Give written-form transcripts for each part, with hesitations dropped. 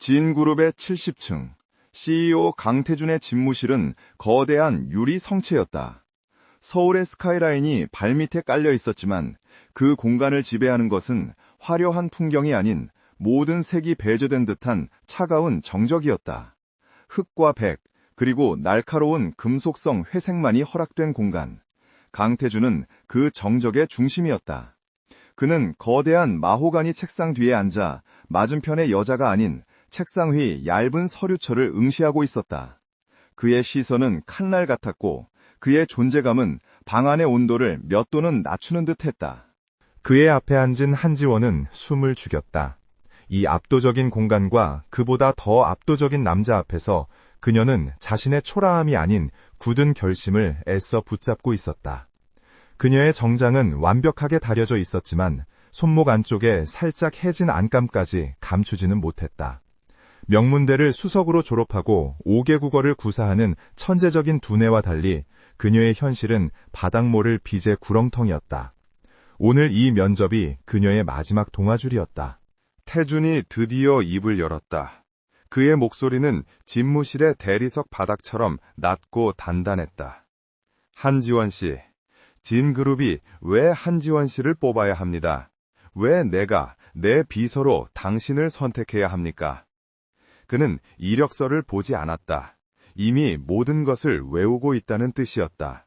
진그룹의 70층, CEO 강태준의 집무실은 거대한 유리 성체였다. 서울의 스카이라인이 발밑에 깔려 있었지만 그 공간을 지배하는 것은 화려한 풍경이 아닌 모든 색이 배제된 듯한 차가운 정적이었다. 흙과 백, 그리고 날카로운 금속성 회색만이 허락된 공간. 강태준은 그 정적의 중심이었다. 그는 거대한 마호가니 책상 뒤에 앉아 맞은편의 여자가 아닌 책상 위 얇은 서류철을 응시하고 있었다. 그의 시선은 칼날 같았고 그의 존재감은 방 안의 온도를 몇 도는 낮추는 듯했다. 그의 앞에 앉은 한지원은 숨을 죽였다. 이 압도적인 공간과 그보다 더 압도적인 남자 앞에서 그녀는 자신의 초라함이 아닌 굳은 결심을 애써 붙잡고 있었다. 그녀의 정장은 완벽하게 다려져 있었지만 손목 안쪽에 살짝 해진 안감까지 감추지는 못했다. 명문대를 수석으로 졸업하고 5개 국어를 구사하는 천재적인 두뇌와 달리 그녀의 현실은 바닥모를 빚의 구렁텅이였다. 오늘 이 면접이 그녀의 마지막 동아줄이었다. 태준이 드디어 입을 열었다. 그의 목소리는 집무실의 대리석 바닥처럼 낮고 단단했다. 한지원 씨, 진그룹이 왜 한지원 씨를 뽑아야 합니다. 왜 내가 내 비서로 당신을 선택해야 합니까? 그는 이력서를 보지 않았다. 이미 모든 것을 외우고 있다는 뜻이었다.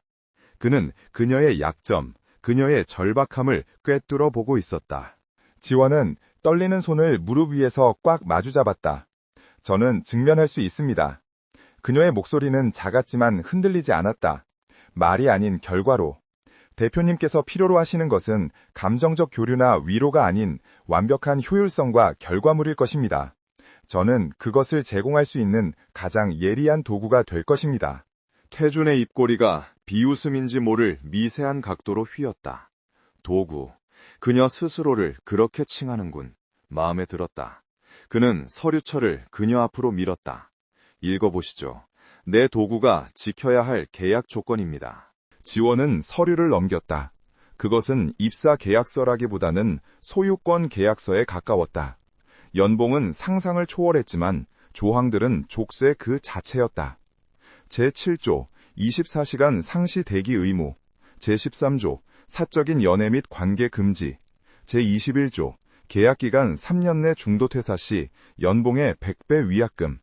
그는 그녀의 약점, 그녀의 절박함을 꿰뚫어 보고 있었다. 지원은 떨리는 손을 무릎 위에서 꽉 마주잡았다. 저는 증명할 수 있습니다. 그녀의 목소리는 작았지만 흔들리지 않았다. 말이 아닌 결과로. 대표님께서 필요로 하시는 것은 감정적 교류나 위로가 아닌 완벽한 효율성과 결과물일 것입니다. 저는 그것을 제공할 수 있는 가장 예리한 도구가 될 것입니다. 태준의 입꼬리가 비웃음인지 모를 미세한 각도로 휘었다. 도구. 그녀 스스로를 그렇게 칭하는군. 마음에 들었다. 그는 서류철을 그녀 앞으로 밀었다. 읽어보시죠. 내 도구가 지켜야 할 계약 조건입니다. 지원은 서류를 넘겼다. 그것은 입사 계약서라기보다는 소유권 계약서에 가까웠다. 연봉은 상상을 초월했지만 조항들은 족쇄 그 자체였다. 제7조 24시간 상시 대기 의무, 제13조 사적인 연애 및 관계 금지, 제21조 계약기간 3년 내 중도 퇴사 시 연봉의 100배 위약금.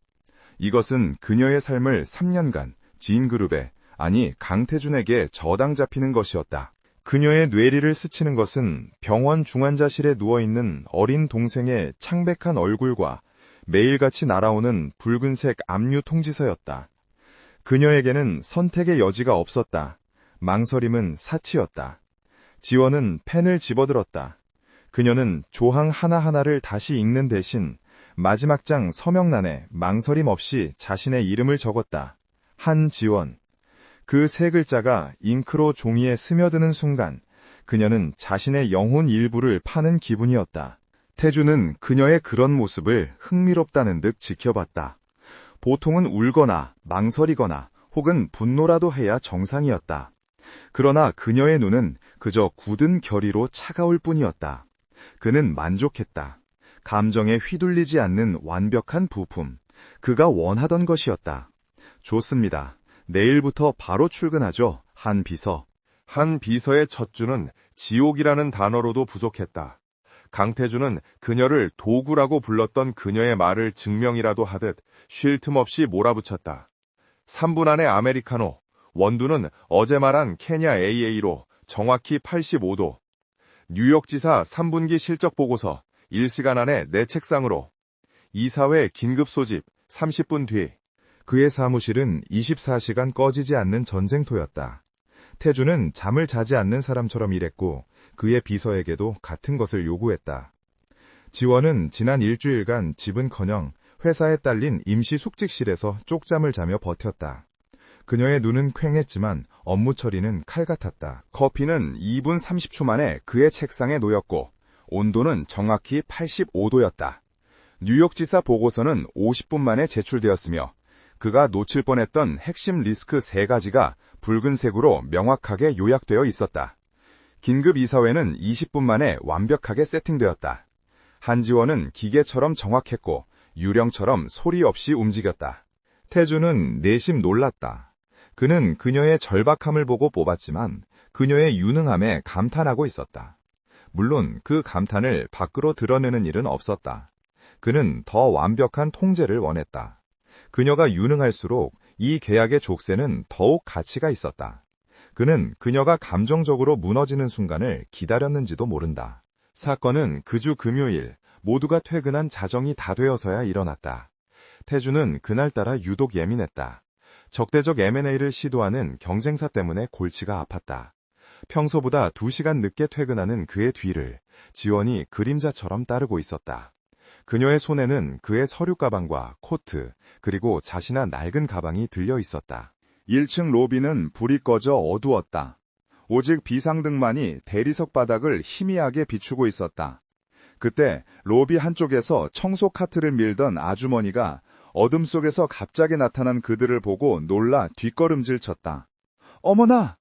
이것은 그녀의 삶을 3년간 진그룹에, 아니 강태준에게 저당 잡히는 것이었다. 그녀의 뇌리를 스치는 것은 병원 중환자실에 누워있는 어린 동생의 창백한 얼굴과 매일같이 날아오는 붉은색 압류 통지서였다. 그녀에게는 선택의 여지가 없었다. 망설임은 사치였다. 지원은 펜을 집어들었다. 그녀는 조항 하나하나를 다시 읽는 대신 마지막 장 서명란에 망설임 없이 자신의 이름을 적었다. 한지원. 그 세 글자가 잉크로 종이에 스며드는 순간 그녀는 자신의 영혼 일부를 파는 기분이었다. 태준은 그녀의 그런 모습을 흥미롭다는 듯 지켜봤다. 보통은 울거나 망설이거나 혹은 분노라도 해야 정상이었다. 그러나 그녀의 눈은 그저 굳은 결의로 차가울 뿐이었다. 그는 만족했다. 감정에 휘둘리지 않는 완벽한 부품. 그가 원하던 것이었다. 좋습니다. 내일부터 바로 출근하죠, 한 비서. 한 비서의 첫 주는 지옥이라는 단어로도 부족했다. 강태준은 그녀를 도구라고 불렀던 그녀의 말을 증명이라도 하듯 쉴 틈 없이 몰아붙였다. 3분 안에 아메리카노, 원두는 어제 말한 케냐 AA로 정확히 85도. 뉴욕지사 3분기 실적 보고서 1시간 안에 내 책상으로. 이사회 긴급 소집 30분 뒤. 그의 사무실은 24시간 꺼지지 않는 전쟁터였다. 태준은 잠을 자지 않는 사람처럼 일했고 그의 비서에게도 같은 것을 요구했다. 지원은 지난 일주일간 집은커녕 회사에 딸린 임시 숙직실에서 쪽잠을 자며 버텼다. 그녀의 눈은 퀭했지만 업무 처리는 칼 같았다. 커피는 2분 30초 만에 그의 책상에 놓였고 온도는 정확히 85도였다. 뉴욕지사 보고서는 50분 만에 제출되었으며 그가 놓칠 뻔했던 핵심 리스크 3가지가 붉은색으로 명확하게 요약되어 있었다. 긴급 이사회는 20분 만에 완벽하게 세팅되었다. 한지원은 기계처럼 정확했고 유령처럼 소리 없이 움직였다. 태주는 내심 놀랐다. 그는 그녀의 절박함을 보고 뽑았지만 그녀의 유능함에 감탄하고 있었다. 물론 그 감탄을 밖으로 드러내는 일은 없었다. 그는 더 완벽한 통제를 원했다. 그녀가 유능할수록 이 계약의 족쇄는 더욱 가치가 있었다. 그는 그녀가 감정적으로 무너지는 순간을 기다렸는지도 모른다. 사건은 그 주 금요일 모두가 퇴근한 자정이 다 되어서야 일어났다. 태주는 그날따라 유독 예민했다. 적대적 M&A를 시도하는 경쟁사 때문에 골치가 아팠다. 평소보다 2시간 늦게 퇴근하는 그의 뒤를 지원이 그림자처럼 따르고 있었다. 그녀의 손에는 그의 서류 가방과 코트, 그리고 자신의 낡은 가방이 들려 있었다. 1층 로비는 불이 꺼져 어두웠다. 오직 비상등만이 대리석 바닥을 희미하게 비추고 있었다. 그때 로비 한쪽에서 청소 카트를 밀던 아주머니가 어둠 속에서 갑자기 나타난 그들을 보고 놀라 뒷걸음질 쳤다. 어머나!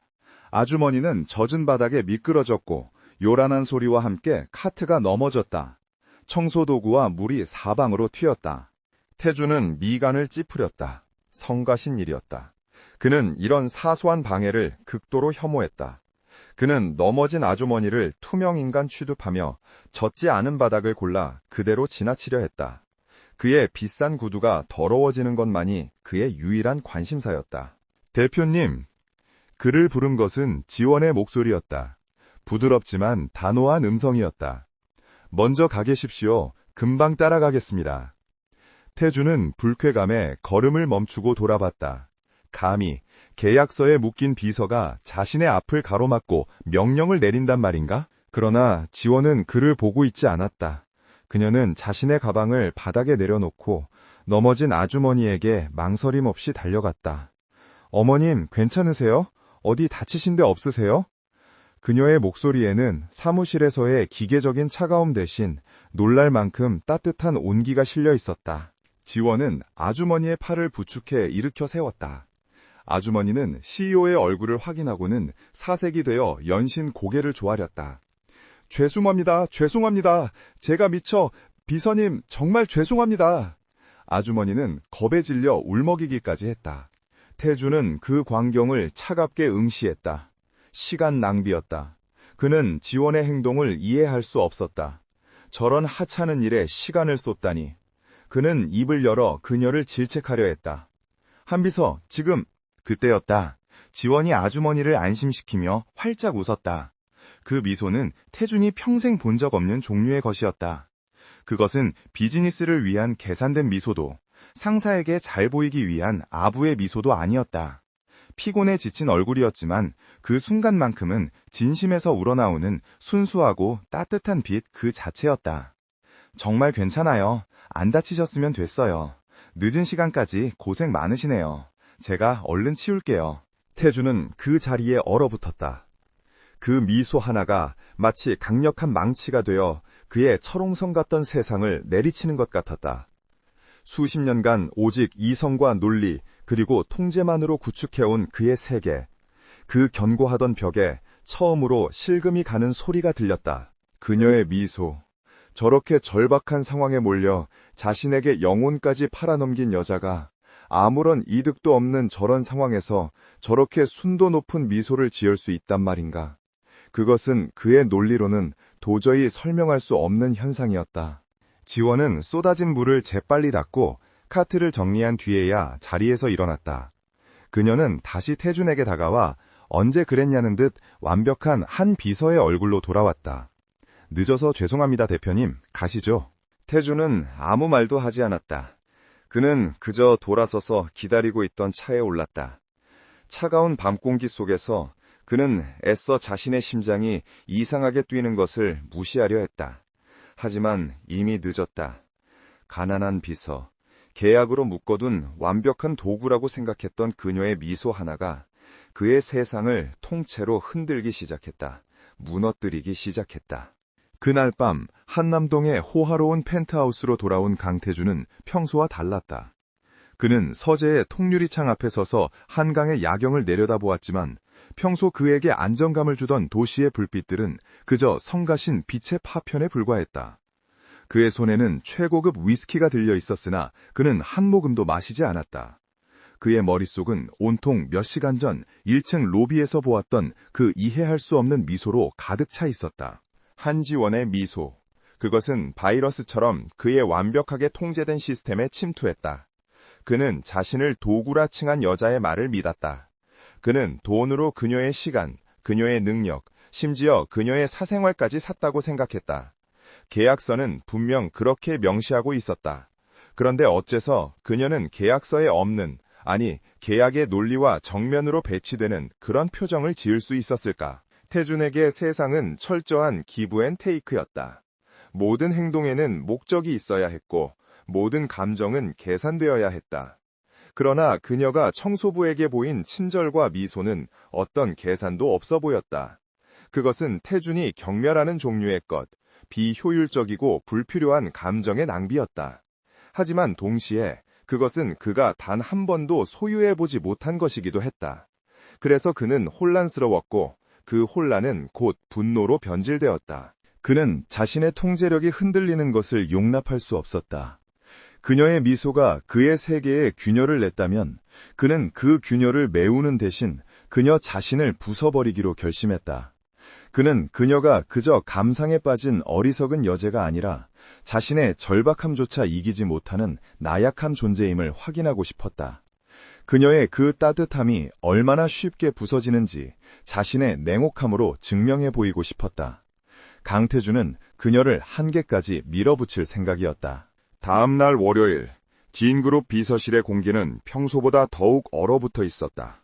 아주머니는 젖은 바닥에 미끄러졌고 요란한 소리와 함께 카트가 넘어졌다. 청소도구와 물이 사방으로 튀었다. 태주는 미간을 찌푸렸다. 성가신 일이었다. 그는 이런 사소한 방해를 극도로 혐오했다. 그는 넘어진 아주머니를 투명인간 취급하며 젖지 않은 바닥을 골라 그대로 지나치려 했다. 그의 비싼 구두가 더러워지는 것만이 그의 유일한 관심사였다. 대표님, 그를 부른 것은 지원의 목소리였다. 부드럽지만 단호한 음성이었다. 먼저 가 계십시오. 금방 따라가겠습니다. 태주는 불쾌감에 걸음을 멈추고 돌아봤다. 감히 계약서에 묶인 비서가 자신의 앞을 가로막고 명령을 내린단 말인가? 그러나 지원은 그를 보고 있지 않았다. 그녀는 자신의 가방을 바닥에 내려놓고 넘어진 아주머니에게 망설임 없이 달려갔다. 어머님, 괜찮으세요? 어디 다치신 데 없으세요? 그녀의 목소리에는 사무실에서의 기계적인 차가움 대신 놀랄 만큼 따뜻한 온기가 실려 있었다. 지원은 아주머니의 팔을 부축해 일으켜 세웠다. 아주머니는 CEO의 얼굴을 확인하고는 사색이 되어 연신 고개를 조아렸다. 죄송합니다. 제가 미쳐, 비서님, 정말 죄송합니다. 아주머니는 겁에 질려 울먹이기까지 했다. 태주는 그 광경을 차갑게 응시했다. 시간 낭비였다. 그는 지원의 행동을 이해할 수 없었다. 저런 하찮은 일에 시간을 쏟다니. 그는 입을 열어 그녀를 질책하려 했다. 한비서, 지금... 그때였다. 지원이 아주머니를 안심시키며 활짝 웃었다. 그 미소는 태준이 평생 본 적 없는 종류의 것이었다. 그것은 비즈니스를 위한 계산된 미소도, 상사에게 잘 보이기 위한 아부의 미소도 아니었다. 피곤에 지친 얼굴이었지만 그 순간만큼은 진심에서 우러나오는 순수하고 따뜻한 빛 그 자체였다. 정말 괜찮아요. 안 다치셨으면 됐어요. 늦은 시간까지 고생 많으시네요. 제가 얼른 치울게요. 태주는 그 자리에 얼어붙었다. 그 미소 하나가 마치 강력한 망치가 되어 그의 철옹성 같던 세상을 내리치는 것 같았다. 수십 년간 오직 이성과 논리 그리고 통제만으로 구축해온 그의 세계. 그 견고하던 벽에 처음으로 실금이 가는 소리가 들렸다. 그녀의 미소. 저렇게 절박한 상황에 몰려 자신에게 영혼까지 팔아넘긴 여자가 아무런 이득도 없는 저런 상황에서 저렇게 순도 높은 미소를 지을 수 있단 말인가. 그것은 그의 논리로는 도저히 설명할 수 없는 현상이었다. 지원은 쏟아진 물을 재빨리 닦고 카트를 정리한 뒤에야 자리에서 일어났다. 그녀는 다시 태준에게 다가와 언제 그랬냐는 듯 완벽한 한 비서의 얼굴로 돌아왔다. 늦어서 죄송합니다, 대표님. 가시죠. 태준은 아무 말도 하지 않았다. 그는 그저 돌아서서 기다리고 있던 차에 올랐다. 차가운 밤 공기 속에서 그는 애써 자신의 심장이 이상하게 뛰는 것을 무시하려 했다. 하지만 이미 늦었다. 가난한 비서, 계약으로 묶어둔 완벽한 도구라고 생각했던 그녀의 미소 하나가 그의 세상을 통째로 흔들기 시작했다. 무너뜨리기 시작했다. 그날 밤 한남동의 호화로운 펜트하우스로 돌아온 강태주는 평소와 달랐다. 그는 서재의 통유리창 앞에 서서 한강의 야경을 내려다보았지만 평소 그에게 안정감을 주던 도시의 불빛들은 그저 성가신 빛의 파편에 불과했다. 그의 손에는 최고급 위스키가 들려 있었으나 그는 한 모금도 마시지 않았다. 그의 머릿속은 온통 몇 시간 전 1층 로비에서 보았던 그 이해할 수 없는 미소로 가득 차 있었다. 한지원의 미소. 그것은 바이러스처럼 그의 완벽하게 통제된 시스템에 침투했다. 그는 자신을 도구라 칭한 여자의 말을 믿었다. 그는 돈으로 그녀의 시간, 그녀의 능력, 심지어 그녀의 사생활까지 샀다고 생각했다. 계약서는 분명 그렇게 명시하고 있었다. 그런데 어째서 그녀는 계약서에 없는, 아니 계약의 논리와 정면으로 배치되는 그런 표정을 지을 수 있었을까? 태준에게 세상은 철저한 기브앤테이크였다. 모든 행동에는 목적이 있어야 했고 모든 감정은 계산되어야 했다. 그러나 그녀가 청소부에게 보인 친절과 미소는 어떤 계산도 없어 보였다. 그것은 태준이 경멸하는 종류의 것, 비효율적이고 불필요한 감정의 낭비였다. 하지만 동시에 그것은 그가 단 한 번도 소유해보지 못한 것이기도 했다. 그래서 그는 혼란스러웠고 그 혼란은 곧 분노로 변질되었다. 그는 자신의 통제력이 흔들리는 것을 용납할 수 없었다. 그녀의 미소가 그의 세계에 균열을 냈다면 그는 그 균열을 메우는 대신 그녀 자신을 부숴버리기로 결심했다. 그는 그녀가 그저 감상에 빠진 어리석은 여제가 아니라 자신의 절박함조차 이기지 못하는 나약한 존재임을 확인하고 싶었다. 그녀의 그 따뜻함이 얼마나 쉽게 부서지는지 자신의 냉혹함으로 증명해 보이고 싶었다. 강태준은 그녀를 한계까지 밀어붙일 생각이었다. 다음 날 월요일, 지인그룹 비서실의 공기는 평소보다 더욱 얼어붙어 있었다.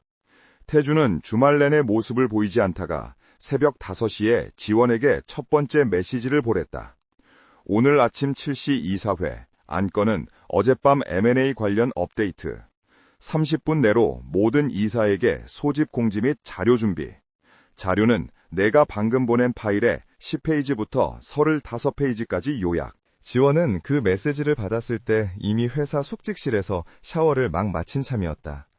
태준은 주말 내내 모습을 보이지 않다가 새벽 5시에 지원에게 첫 번째 메시지를 보냈다. 오늘 아침 7시 이사회, 안건은 어젯밤 M&A 관련 업데이트. 30분 내로 모든 이사에게 소집 공지 및 자료 준비. 자료는 내가 방금 보낸 파일의 10페이지부터 35페이지까지 요약. 지원은 그 메시지를 받았을 때 이미 회사 숙직실에서 샤워를 막 마친 참이었다.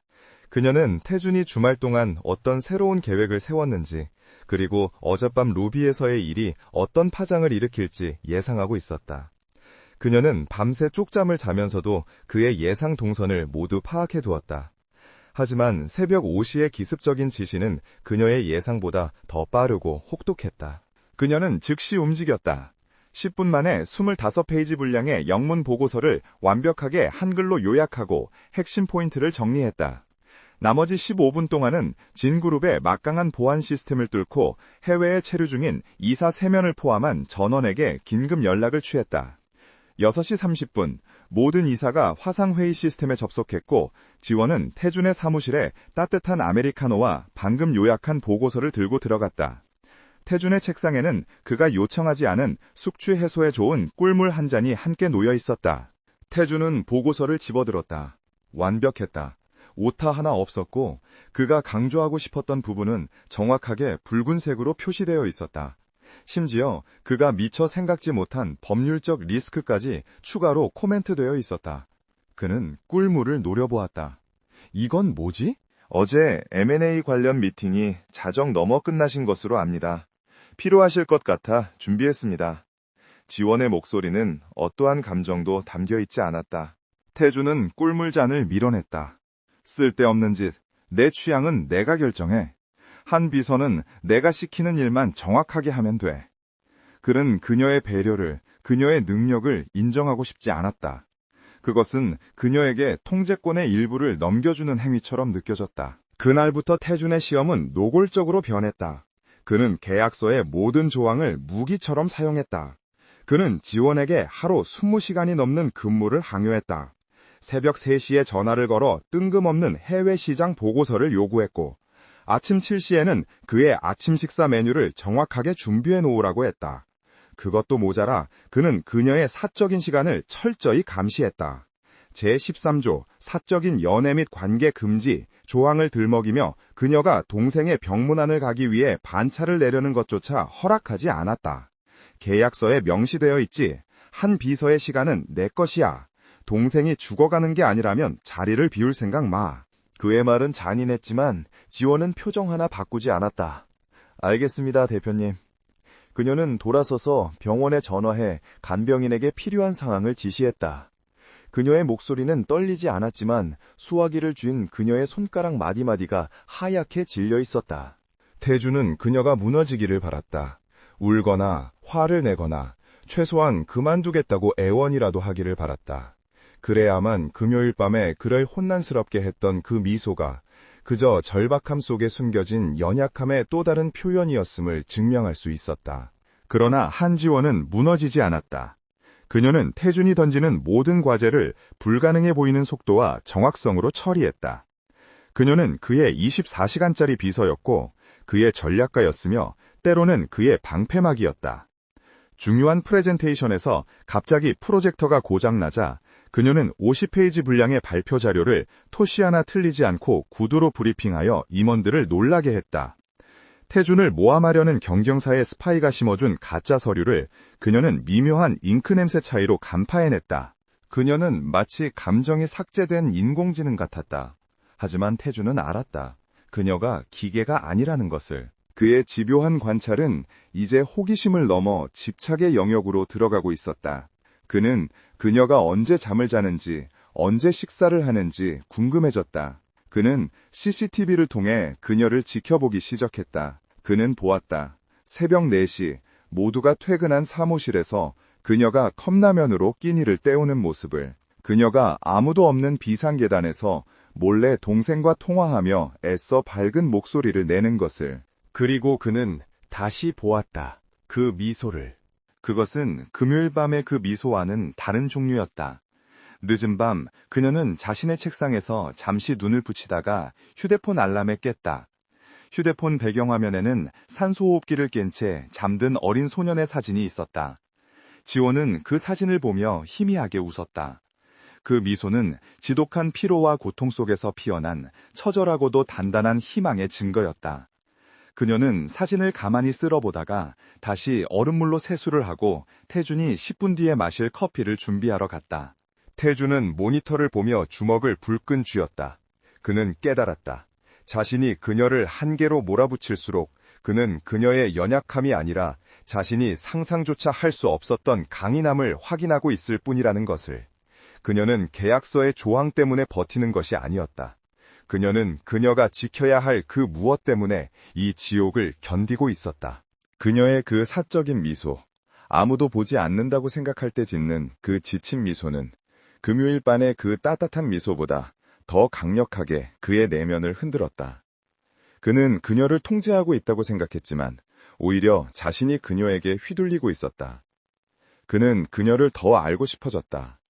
그녀는 태준이 주말 동안 어떤 새로운 계획을 세웠는지, 그리고 어젯밤 로비에서의 일이 어떤 파장을 일으킬지 예상하고 있었다. 그녀는 밤새 쪽잠을 자면서도 그의 예상 동선을 모두 파악해 두었다. 하지만 새벽 5시의 기습적인 지시는 그녀의 예상보다 더 빠르고 혹독했다. 그녀는 즉시 움직였다. 10분 만에 25페이지 분량의 영문 보고서를 완벽하게 한글로 요약하고 핵심 포인트를 정리했다. 나머지 15분 동안은 진그룹의 막강한 보안 시스템을 뚫고 해외에 체류 중인 이사 3명을 포함한 전원에게 긴급 연락을 취했다. 6시 30분, 모든 이사가 화상회의 시스템에 접속했고 지원은 태준의 사무실에 따뜻한 아메리카노와 방금 요약한 보고서를 들고 들어갔다. 태준의 책상에는 그가 요청하지 않은 숙취 해소에 좋은 꿀물 한 잔이 함께 놓여 있었다. 태준은 보고서를 집어들었다. 완벽했다. 오타 하나 없었고 그가 강조하고 싶었던 부분은 정확하게 붉은색으로 표시되어 있었다. 심지어 그가 미처 생각지 못한 법률적 리스크까지 추가로 코멘트되어 있었다. 그는 꿀물을 노려보았다. 이건 뭐지? 어제 M&A 관련 미팅이 자정 넘어 끝나신 것으로 압니다. 필요하실 것 같아 준비했습니다. 지원의 목소리는 어떠한 감정도 담겨있지 않았다. 태준은 꿀물잔을 밀어냈다. 쓸데없는 짓, 내 취향은 내가 결정해. 한 비서는 내가 시키는 일만 정확하게 하면 돼. 그는 그녀의 배려를, 그녀의 능력을 인정하고 싶지 않았다. 그것은 그녀에게 통제권의 일부를 넘겨주는 행위처럼 느껴졌다. 그날부터 태준의 시험은 노골적으로 변했다. 그는 계약서의 모든 조항을 무기처럼 사용했다. 그는 지원에게 하루 20시간이 넘는 근무를 강요했다. 새벽 3시에 전화를 걸어 뜬금없는 해외 시장 보고서를 요구했고 아침 7시에는 그의 아침 식사 메뉴를 정확하게 준비해 놓으라고 했다. 그것도 모자라 그는 그녀의 사적인 시간을 철저히 감시했다. 제13조 사적인 연애 및 관계 금지 조항을 들먹이며 그녀가 동생의 병문안을 가기 위해 반차를 내려는 것조차 허락하지 않았다. 계약서에 명시되어 있지. 한 비서의 시간은 내 것이야. 동생이 죽어가는 게 아니라면 자리를 비울 생각 마. 그의 말은 잔인했지만 지원은 표정 하나 바꾸지 않았다. 알겠습니다, 대표님. 그녀는 돌아서서 병원에 전화해 간병인에게 필요한 상황을 지시했다. 그녀의 목소리는 떨리지 않았지만 수화기를 쥔 그녀의 손가락 마디마디가 하얗게 질려 있었다. 태주는 그녀가 무너지기를 바랐다. 울거나 화를 내거나 최소한 그만두겠다고 애원이라도 하기를 바랐다. 그래야만 금요일 밤에 그를 혼란스럽게 했던 그 미소가 그저 절박함 속에 숨겨진 연약함의 또 다른 표현이었음을 증명할 수 있었다. 그러나 한지원은 무너지지 않았다. 그녀는 태준이 던지는 모든 과제를 불가능해 보이는 속도와 정확성으로 처리했다. 그녀는 그의 24시간짜리 비서였고 그의 전략가였으며 때로는 그의 방패막이었다. 중요한 프레젠테이션에서 갑자기 프로젝터가 고장나자 그녀는 50페이지 분량의 발표 자료를 토시 하나 틀리지 않고 구두로 브리핑하여 임원들을 놀라게 했다. 태준을 모함하려는 경쟁사의 스파이가 심어준 가짜 서류를 그녀는 미묘한 잉크 냄새 차이로 간파해냈다. 그녀는 마치 감정이 삭제된 인공지능 같았다. 하지만 태준은 알았다. 그녀가 기계가 아니라는 것을. 그의 집요한 관찰은 이제 호기심을 넘어 집착의 영역으로 들어가고 있었다. 그는 그녀가 언제 잠을 자는지, 언제 식사를 하는지 궁금해졌다. 그는 CCTV를 통해 그녀를 지켜보기 시작했다. 그는 보았다. 새벽 4시 모두가 퇴근한 사무실에서 그녀가 컵라면으로 끼니를 때우는 모습을, 그녀가 아무도 없는 비상계단에서 몰래 동생과 통화하며 애써 밝은 목소리를 내는 것을. 그리고 그는 다시 보았다. 그 미소를. 그것은 금요일 밤의 그 미소와는 다른 종류였다. 늦은 밤 그녀는 자신의 책상에서 잠시 눈을 붙이다가 휴대폰 알람에 깼다. 휴대폰 배경화면에는 산소호흡기를 깬 채 잠든 어린 소년의 사진이 있었다. 지호는 그 사진을 보며 희미하게 웃었다. 그 미소는 지독한 피로와 고통 속에서 피어난 처절하고도 단단한 희망의 증거였다. 그녀는 사진을 가만히 쓸어보다가 다시 얼음물로 세수를 하고 태준이 10분 뒤에 마실 커피를 준비하러 갔다. 태준은 모니터를 보며 주먹을 불끈 쥐었다. 그는 깨달았다. 자신이 그녀를 한계로 몰아붙일수록 그는 그녀의 연약함이 아니라 자신이 상상조차 할 수 없었던 강인함을 확인하고 있을 뿐이라는 것을. 그녀는 계약서의 조항 때문에 버티는 것이 아니었다. 그녀는 그녀가 지켜야 할 그 무엇 때문에 이 지옥을 견디고 있었다. 그녀의 그 사적인 미소, 아무도 보지 않는다고 생각할 때 짓는 그 지친 미소는 금요일 밤의 그 따뜻한 미소보다 더 강력하게 그의 내면을 흔들었다. 그는 그녀를 통제하고 있다고 생각했지만 오히려 자신이 그녀에게 휘둘리고 있었다. 그는 그녀를 더 알고 싶어졌다.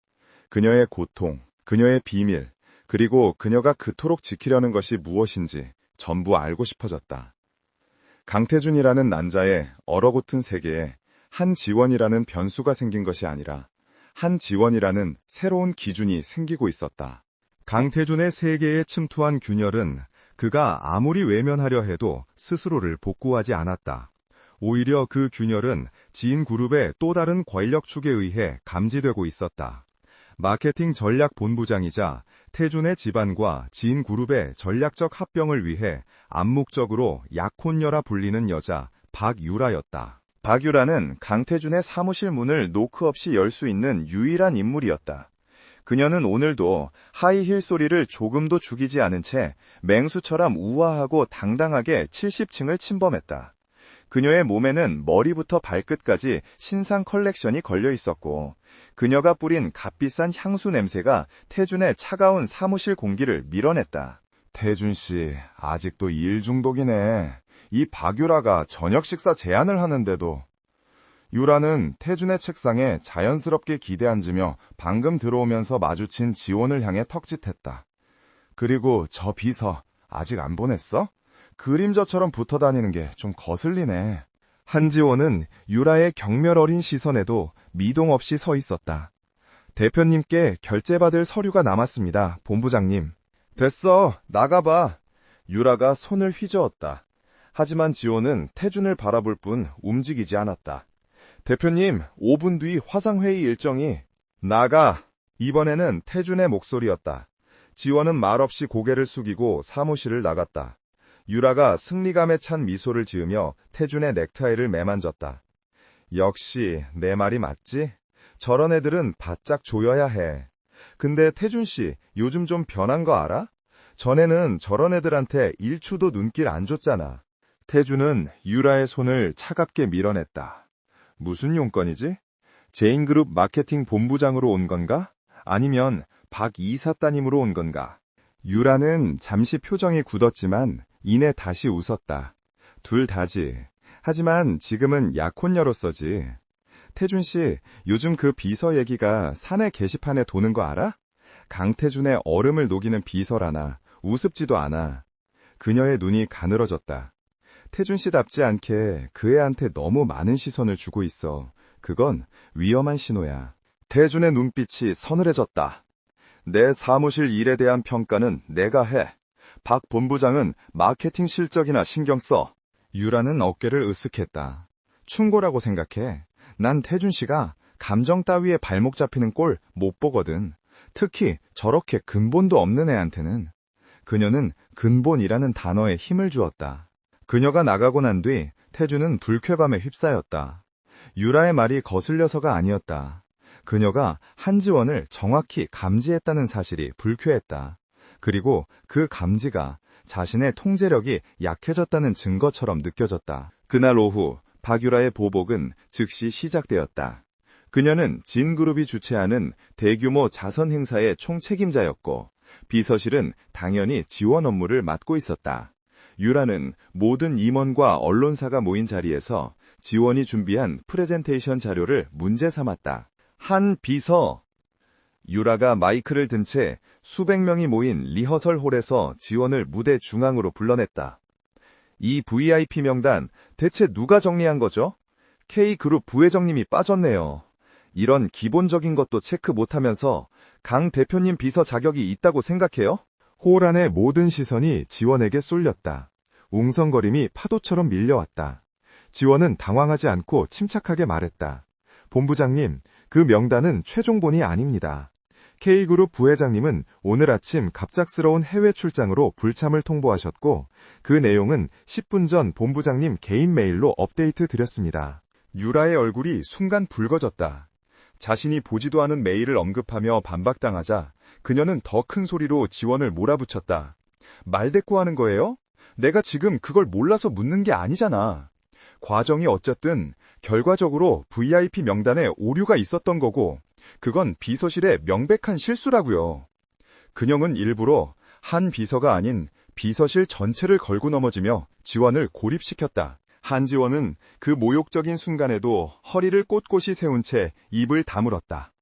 그녀의 고통, 그녀의 비밀, 그리고 그녀가 그토록 지키려는 것이 무엇인지 전부 알고 싶어졌다. 강태준이라는 난자의 얼어붙은 세계에 한지원이라는 변수가 생긴 것이 아니라 한지원이라는 새로운 기준이 생기고 있었다. 강태준의 세계에 침투한 균열은 그가 아무리 외면하려 해도 스스로를 복구하지 않았다. 오히려 그 균열은 지인그룹의 또 다른 권력축에 의해 감지되고 있었다. 마케팅 전략 본부장이자 태준의 집안과 지인그룹의 전략적 합병을 위해 암묵적으로 약혼녀라 불리는 여자 박유라였다. 박유라는 강태준의 사무실 문을 노크 없이 열 수 있는 유일한 인물이었다. 그녀는 오늘도 하이힐 소리를 조금도 죽이지 않은 채 맹수처럼 우아하고 당당하게 70층을 침범했다. 그녀의 몸에는 머리부터 발끝까지 신상 컬렉션이 걸려 있었고 그녀가 뿌린 값비싼 향수 냄새가 태준의 차가운 사무실 공기를 밀어냈다. 태준 씨, 아직도 일 중독이네. 이 박유라가 저녁 식사 제안을 하는데도. 유라는 태준의 책상에 자연스럽게 기대앉으며 방금 들어오면서 마주친 지원을 향해 턱짓했다. 그리고 저 비서 아직 안 보냈어? 그림자처럼 붙어 다니는 게 좀 거슬리네. 한지원은 유라의 경멸 어린 시선에도 미동 없이 서 있었다. 대표님께 결제받을 서류가 남았습니다, 본부장님. 됐어, 나가봐. 유라가 손을 휘저었다. 하지만 지원은 태준을 바라볼 뿐 움직이지 않았다. 대표님, 5분 뒤 화상회의 일정이. 나가. 이번에는 태준의 목소리였다. 지원은 말없이 고개를 숙이고 사무실을 나갔다. 유라가 승리감에 찬 미소를 지으며 태준의 넥타이를 매만졌다. 역시 내 말이 맞지? 저런 애들은 바짝 조여야 해. 근데 태준 씨, 요즘 좀 변한 거 알아? 전에는 저런 애들한테 1초도 눈길 안 줬잖아. 태준은 유라의 손을 차갑게 밀어냈다. 무슨 용건이지? 제인그룹 마케팅 본부장으로 온 건가? 아니면 박 이사 따님으로 온 건가? 유라는 잠시 표정이 굳었지만 이내 다시 웃었다. 둘 다지. 하지만 지금은 약혼녀로서지. 태준 씨, 요즘 그 비서 얘기가 사내 게시판에 도는 거 알아? 강태준의 얼음을 녹이는 비서라나 우습지도 않아. 그녀의 눈이 가늘어졌다. 태준 씨답지 않게 그 애한테 너무 많은 시선을 주고 있어. 그건 위험한 신호야. 태준의 눈빛이 서늘해졌다. 내 사무실 일에 대한 평가는 내가 해. 박 본부장은 마케팅 실적이나 신경 써. 유라는 어깨를 으쓱했다. 충고라고 생각해. 난 태준 씨가 감정 따위에 발목 잡히는 꼴 못 보거든. 특히 저렇게 근본도 없는 애한테는. 그녀는 근본이라는 단어에 힘을 주었다. 그녀가 나가고 난 뒤 태준은 불쾌감에 휩싸였다. 유라의 말이 거슬려서가 아니었다. 그녀가 한지원을 정확히 감지했다는 사실이 불쾌했다. 그리고 그 감지가 자신의 통제력이 약해졌다는 증거처럼 느껴졌다. 그날 오후 박유라의 보복은 즉시 시작되었다. 그녀는 진그룹이 주최하는 대규모 자선 행사의 총책임자였고 비서실은 당연히 지원 업무를 맡고 있었다. 유라는 모든 임원과 언론사가 모인 자리에서 지원이 준비한 프레젠테이션 자료를 문제 삼았다. 한 비서! 유라가 마이크를 든 채 수백 명이 모인 리허설 홀에서 지원을 무대 중앙으로 불러냈다. 이 VIP 명단 대체 누가 정리한 거죠? K그룹 부회장님이 빠졌네요. 이런 기본적인 것도 체크 못하면서 강 대표님 비서 자격이 있다고 생각해요? 홀 안의 모든 시선이 지원에게 쏠렸다. 웅성거림이 파도처럼 밀려왔다. 지원은 당황하지 않고 침착하게 말했다. 본부장님, 그 명단은 최종본이 아닙니다. K그룹 부회장님은 오늘 아침 갑작스러운 해외 출장으로 불참을 통보하셨고 그 내용은 10분 전 본부장님 개인 메일로 업데이트 드렸습니다. 유라의 얼굴이 순간 붉어졌다. 자신이 보지도 않은 메일을 언급하며 반박당하자 그녀는 더 큰 소리로 지원을 몰아붙였다. 말대꾸하는 거예요? 내가 지금 그걸 몰라서 묻는 게 아니잖아. 과정이 어쨌든 결과적으로 VIP 명단에 오류가 있었던 거고 그건 비서실의 명백한 실수라고요. 그녀는 일부러 한 비서가 아닌 비서실 전체를 걸고 넘어지며 지원을 고립시켰다. 한지원은 그 모욕적인 순간에도 허리를 꼿꼿이 세운 채 입을 다물었다.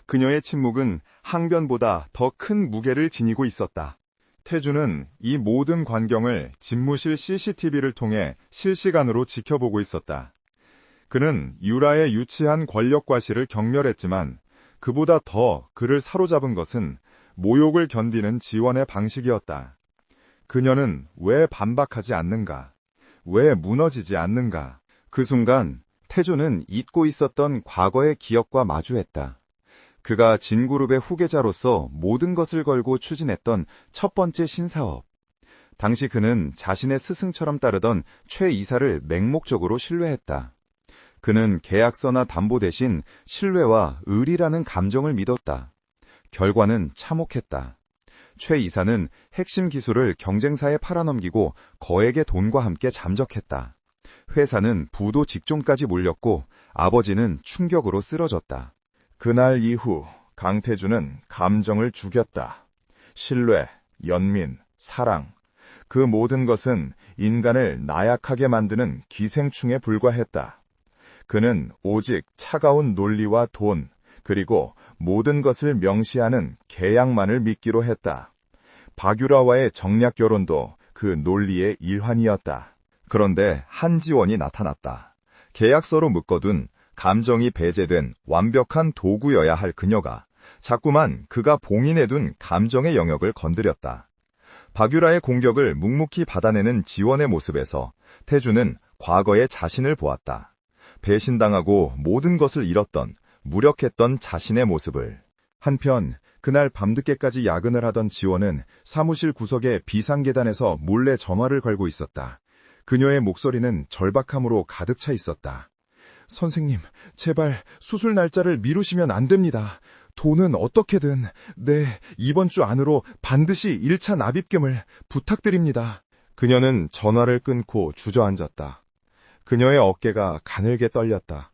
그녀의 침묵은 항변보다 더 큰 무게를 지니고 있었다. 태준은 이 모든 광경을 집무실 CCTV를 통해 실시간으로 지켜보고 있었다. 그는 유라의 유치한 권력 과시를 경멸했지만 그보다 더 그를 사로잡은 것은 모욕을 견디는 지원의 방식이었다. 그녀는 왜 반박하지 않는가? 왜 무너지지 않는가? 그 순간 태조는 잊고 있었던 과거의 기억과 마주했다. 그가 진그룹의 후계자로서 모든 것을 걸고 추진했던 첫 번째 신사업. 당시 그는 자신의 스승처럼 따르던 최 이사를 맹목적으로 신뢰했다. 그는 계약서나 담보 대신 신뢰와 의리라는 감정을 믿었다. 결과는 참혹했다. 최 이사는 핵심 기술을 경쟁사에 팔아넘기고 거액의 돈과 함께 잠적했다. 회사는 부도 직종까지 몰렸고 아버지는 충격으로 쓰러졌다. 그날 이후 강태준은 감정을 죽였다. 신뢰, 연민, 사랑, 그 모든 것은 인간을 나약하게 만드는 기생충에 불과했다. 그는 오직 차가운 논리와 돈, 그리고 모든 것을 명시하는 계약만을 믿기로 했다. 박유라와의 정략 결혼도 그 논리의 일환이었다. 그런데 한지원이 나타났다. 계약서로 묶어둔 감정이 배제된 완벽한 도구여야 할 그녀가 자꾸만 그가 봉인해둔 감정의 영역을 건드렸다. 박유라의 공격을 묵묵히 받아내는 지원의 모습에서 태준은 과거의 자신을 보았다. 배신당하고 모든 것을 잃었던, 무력했던 자신의 모습을. 한편 그날 밤늦게까지 야근을 하던 지원은 사무실 구석의 비상계단에서 몰래 전화를 걸고 있었다. 그녀의 목소리는 절박함으로 가득 차 있었다. 선생님, 제발 수술 날짜를 미루시면 안 됩니다. 돈은 어떻게든, 이번 주 안으로 반드시 1차 납입금을 부탁드립니다. 그녀는 전화를 끊고 주저앉았다. 그녀의 어깨가 가늘게 떨렸다.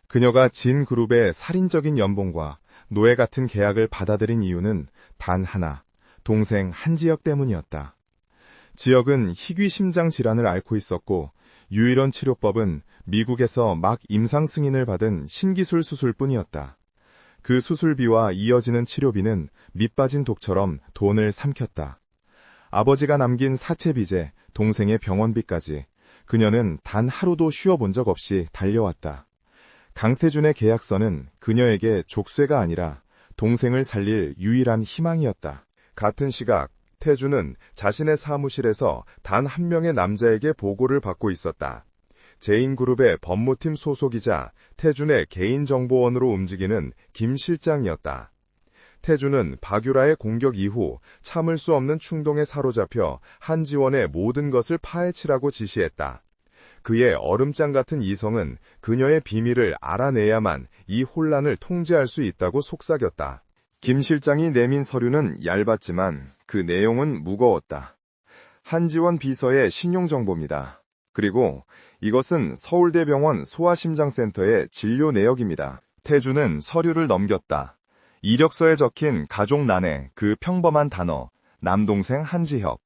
그녀가 진그룹의 살인적인 연봉과 노예 같은 계약을 받아들인 이유는 단 하나, 동생 한지혁 때문이었다. 지혁은 희귀 심장 질환을 앓고 있었고 유일한 치료법은 미국에서 막 임상 승인을 받은 신기술 수술뿐이었다. 그 수술비와 이어지는 치료비는 밑빠진 독처럼 돈을 삼켰다. 아버지가 남긴 사채 빚에 동생의 병원비까지 그녀는 단 하루도 쉬어본 적 없이 달려왔다. 강태준의 계약서는 그녀에게 족쇄가 아니라 동생을 살릴 유일한 희망이었다. 같은 시각 태준은 자신의 사무실에서 단 한 명의 남자에게 보고를 받고 있었다. 제인그룹의 법무팀 소속이자 태준의 개인정보원으로 움직이는 김 실장이었다. 태준은 박유라의 공격 이후 참을 수 없는 충동에 사로잡혀 한지원의 모든 것을 파헤치라고 지시했다. 그의 얼음장 같은 이성은 그녀의 비밀을 알아내야만 이 혼란을 통제할 수 있다고 속삭였다. 김 실장이 내민 서류는 얇았지만 그 내용은 무거웠다. 한지원 비서의 신용정보입니다. 그리고 이것은 서울대병원 소아심장센터의 진료 내역입니다. 태주는 서류를 넘겼다. 이력서에 적힌 가족란의 그 평범한 단어, 남동생 한지혁,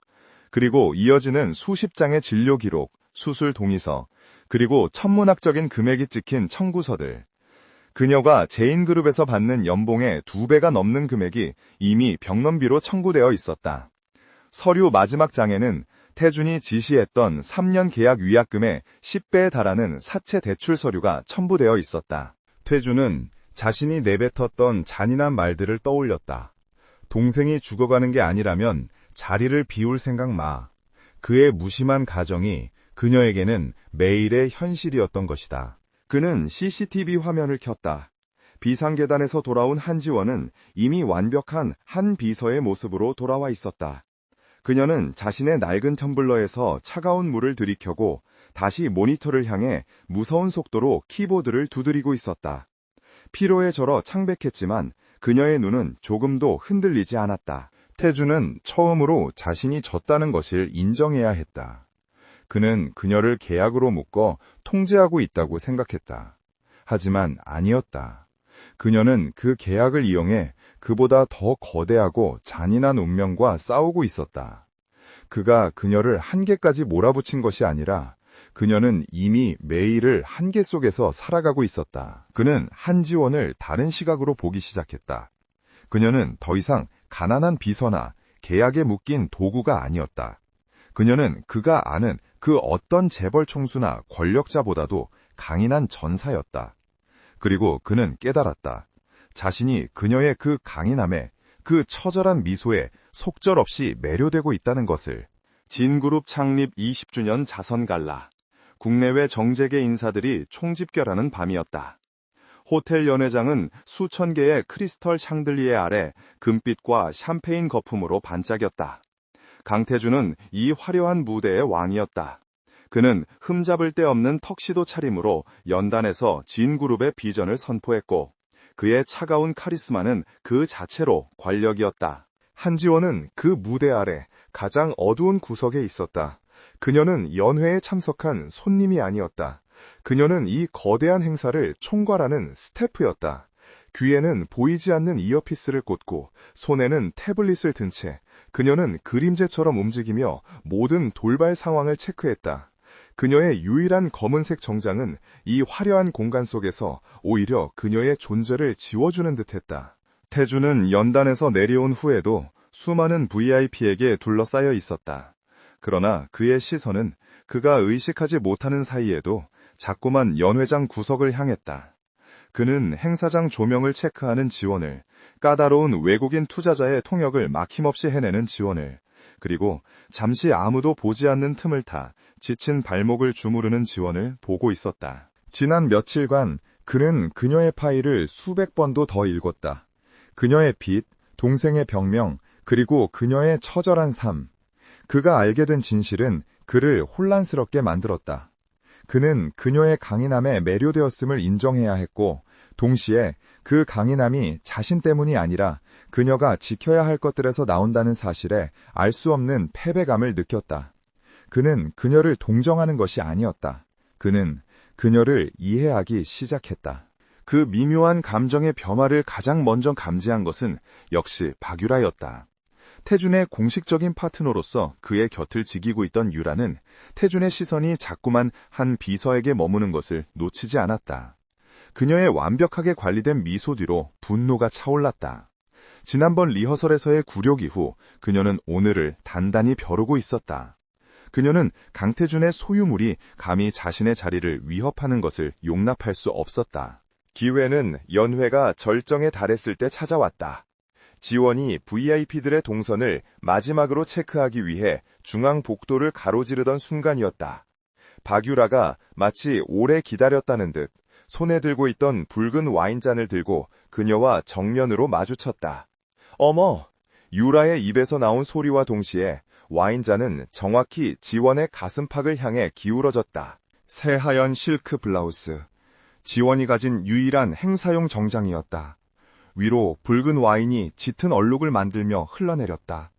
그리고 이어지는 수십 장의 진료 기록, 수술 동의서, 그리고 천문학적인 금액이 찍힌 청구서들. 그녀가 제인그룹에서 받는 연봉의 2배가 넘는 금액이 이미 병원비로 청구되어 있었다. 서류 마지막 장에는 태준이 지시했던 3년 계약 위약금의 10배에 달하는 사채 대출 서류가 첨부되어 있었다. 태준은 자신이 내뱉었던 잔인한 말들을 떠올렸다. 동생이 죽어가는 게 아니라면 자리를 비울 생각 마. 그의 무심한 가정이 그녀에게는 매일의 현실이었던 것이다. 그는 CCTV 화면을 켰다. 비상계단에서 돌아온 한지원은 이미 완벽한 한 비서의 모습으로 돌아와 있었다. 그녀는 자신의 낡은 텀블러에서 차가운 물을 들이켜고 다시 모니터를 향해 무서운 속도로 키보드를 두드리고 있었다. 피로에 절어 창백했지만 그녀의 눈은 조금도 흔들리지 않았다. 태주는 처음으로 자신이 졌다는 것을 인정해야 했다. 그는 그녀를 계약으로 묶어 통제하고 있다고 생각했다. 하지만 아니었다. 그녀는 그 계약을 이용해 그보다 더 거대하고 잔인한 운명과 싸우고 있었다. 그가 그녀를 한계까지 몰아붙인 것이 아니라 그녀는 이미 매일을 한계 속에서 살아가고 있었다. 그는 한지원을 다른 시각으로 보기 시작했다. 그녀는 더 이상 가난한 비서나 계약에 묶인 도구가 아니었다. 그녀는 그가 아는 그 어떤 재벌 총수나 권력자보다도 강인한 전사였다. 그리고 그는 깨달았다. 자신이 그녀의 그 강인함에, 그 처절한 미소에 속절없이 매료되고 있다는 것을. 진그룹 창립 20주년 자선갈라. 국내외 정재계 인사들이 총집결하는 밤이었다. 호텔 연회장은 수천 개의 크리스털 샹들리에 아래 금빛과 샴페인 거품으로 반짝였다. 강태준은 이 화려한 무대의 왕이었다. 그는 흠잡을 데 없는 턱시도 차림으로 연단에서 진그룹의 비전을 선포했고 그의 차가운 카리스마는 그 자체로 권력이었다. 한지원은 그 무대 아래 가장 어두운 구석에 있었다. 그녀는 연회에 참석한 손님이 아니었다. 그녀는 이 거대한 행사를 총괄하는 스태프였다. 귀에는 보이지 않는 이어피스를 꽂고 손에는 태블릿을 든 채 그녀는 그림체처럼 움직이며 모든 돌발 상황을 체크했다. 그녀의 유일한 검은색 정장은 이 화려한 공간 속에서 오히려 그녀의 존재를 지워주는 듯했다. 태주는 연단에서 내려온 후에도 수많은 VIP에게 둘러싸여 있었다. 그러나 그의 시선은 그가 의식하지 못하는 사이에도 자꾸만 연회장 구석을 향했다. 그는 행사장 조명을 체크하는 지원을, 까다로운 외국인 투자자의 통역을 막힘없이 해내는 지원을, 그리고 잠시 아무도 보지 않는 틈을 타 지친 발목을 주무르는 지원을 보고 있었다. 지난 며칠간 그는 그녀의 파일을 수백 번도 더 읽었다. 그녀의 빚, 동생의 병명, 그리고 그녀의 처절한 삶. 그가 알게 된 진실은 그를 혼란스럽게 만들었다. 그는 그녀의 강인함에 매료되었음을 인정해야 했고, 동시에 그 강인함이 자신 때문이 아니라 그녀가 지켜야 할 것들에서 나온다는 사실에 알 수 없는 패배감을 느꼈다. 그는 그녀를 동정하는 것이 아니었다. 그는 그녀를 이해하기 시작했다. 그 미묘한 감정의 변화를 가장 먼저 감지한 것은 역시 박유라였다. 태준의 공식적인 파트너로서 그의 곁을 지키고 있던 유라는 태준의 시선이 자꾸만 한 비서에게 머무는 것을 놓치지 않았다. 그녀의 완벽하게 관리된 미소 뒤로 분노가 차올랐다. 지난번 리허설에서의 굴욕 이후 그녀는 오늘을 단단히 벼르고 있었다. 그녀는 강태준의 소유물이 감히 자신의 자리를 위협하는 것을 용납할 수 없었다. 기회는 연회가 절정에 달했을 때 찾아왔다. 지원이 VIP들의 동선을 마지막으로 체크하기 위해 중앙 복도를 가로지르던 순간이었다. 박유라가 마치 오래 기다렸다는 듯 손에 들고 있던 붉은 와인잔을 들고 그녀와 정면으로 마주쳤다. 어머! 유라의 입에서 나온 소리와 동시에 와인잔은 정확히 지원의 가슴팍을 향해 기울어졌다. 새하얀 실크 블라우스. 지원이 가진 유일한 행사용 정장이었다. 위로 붉은 와인이 짙은 얼룩을 만들며 흘러내렸다.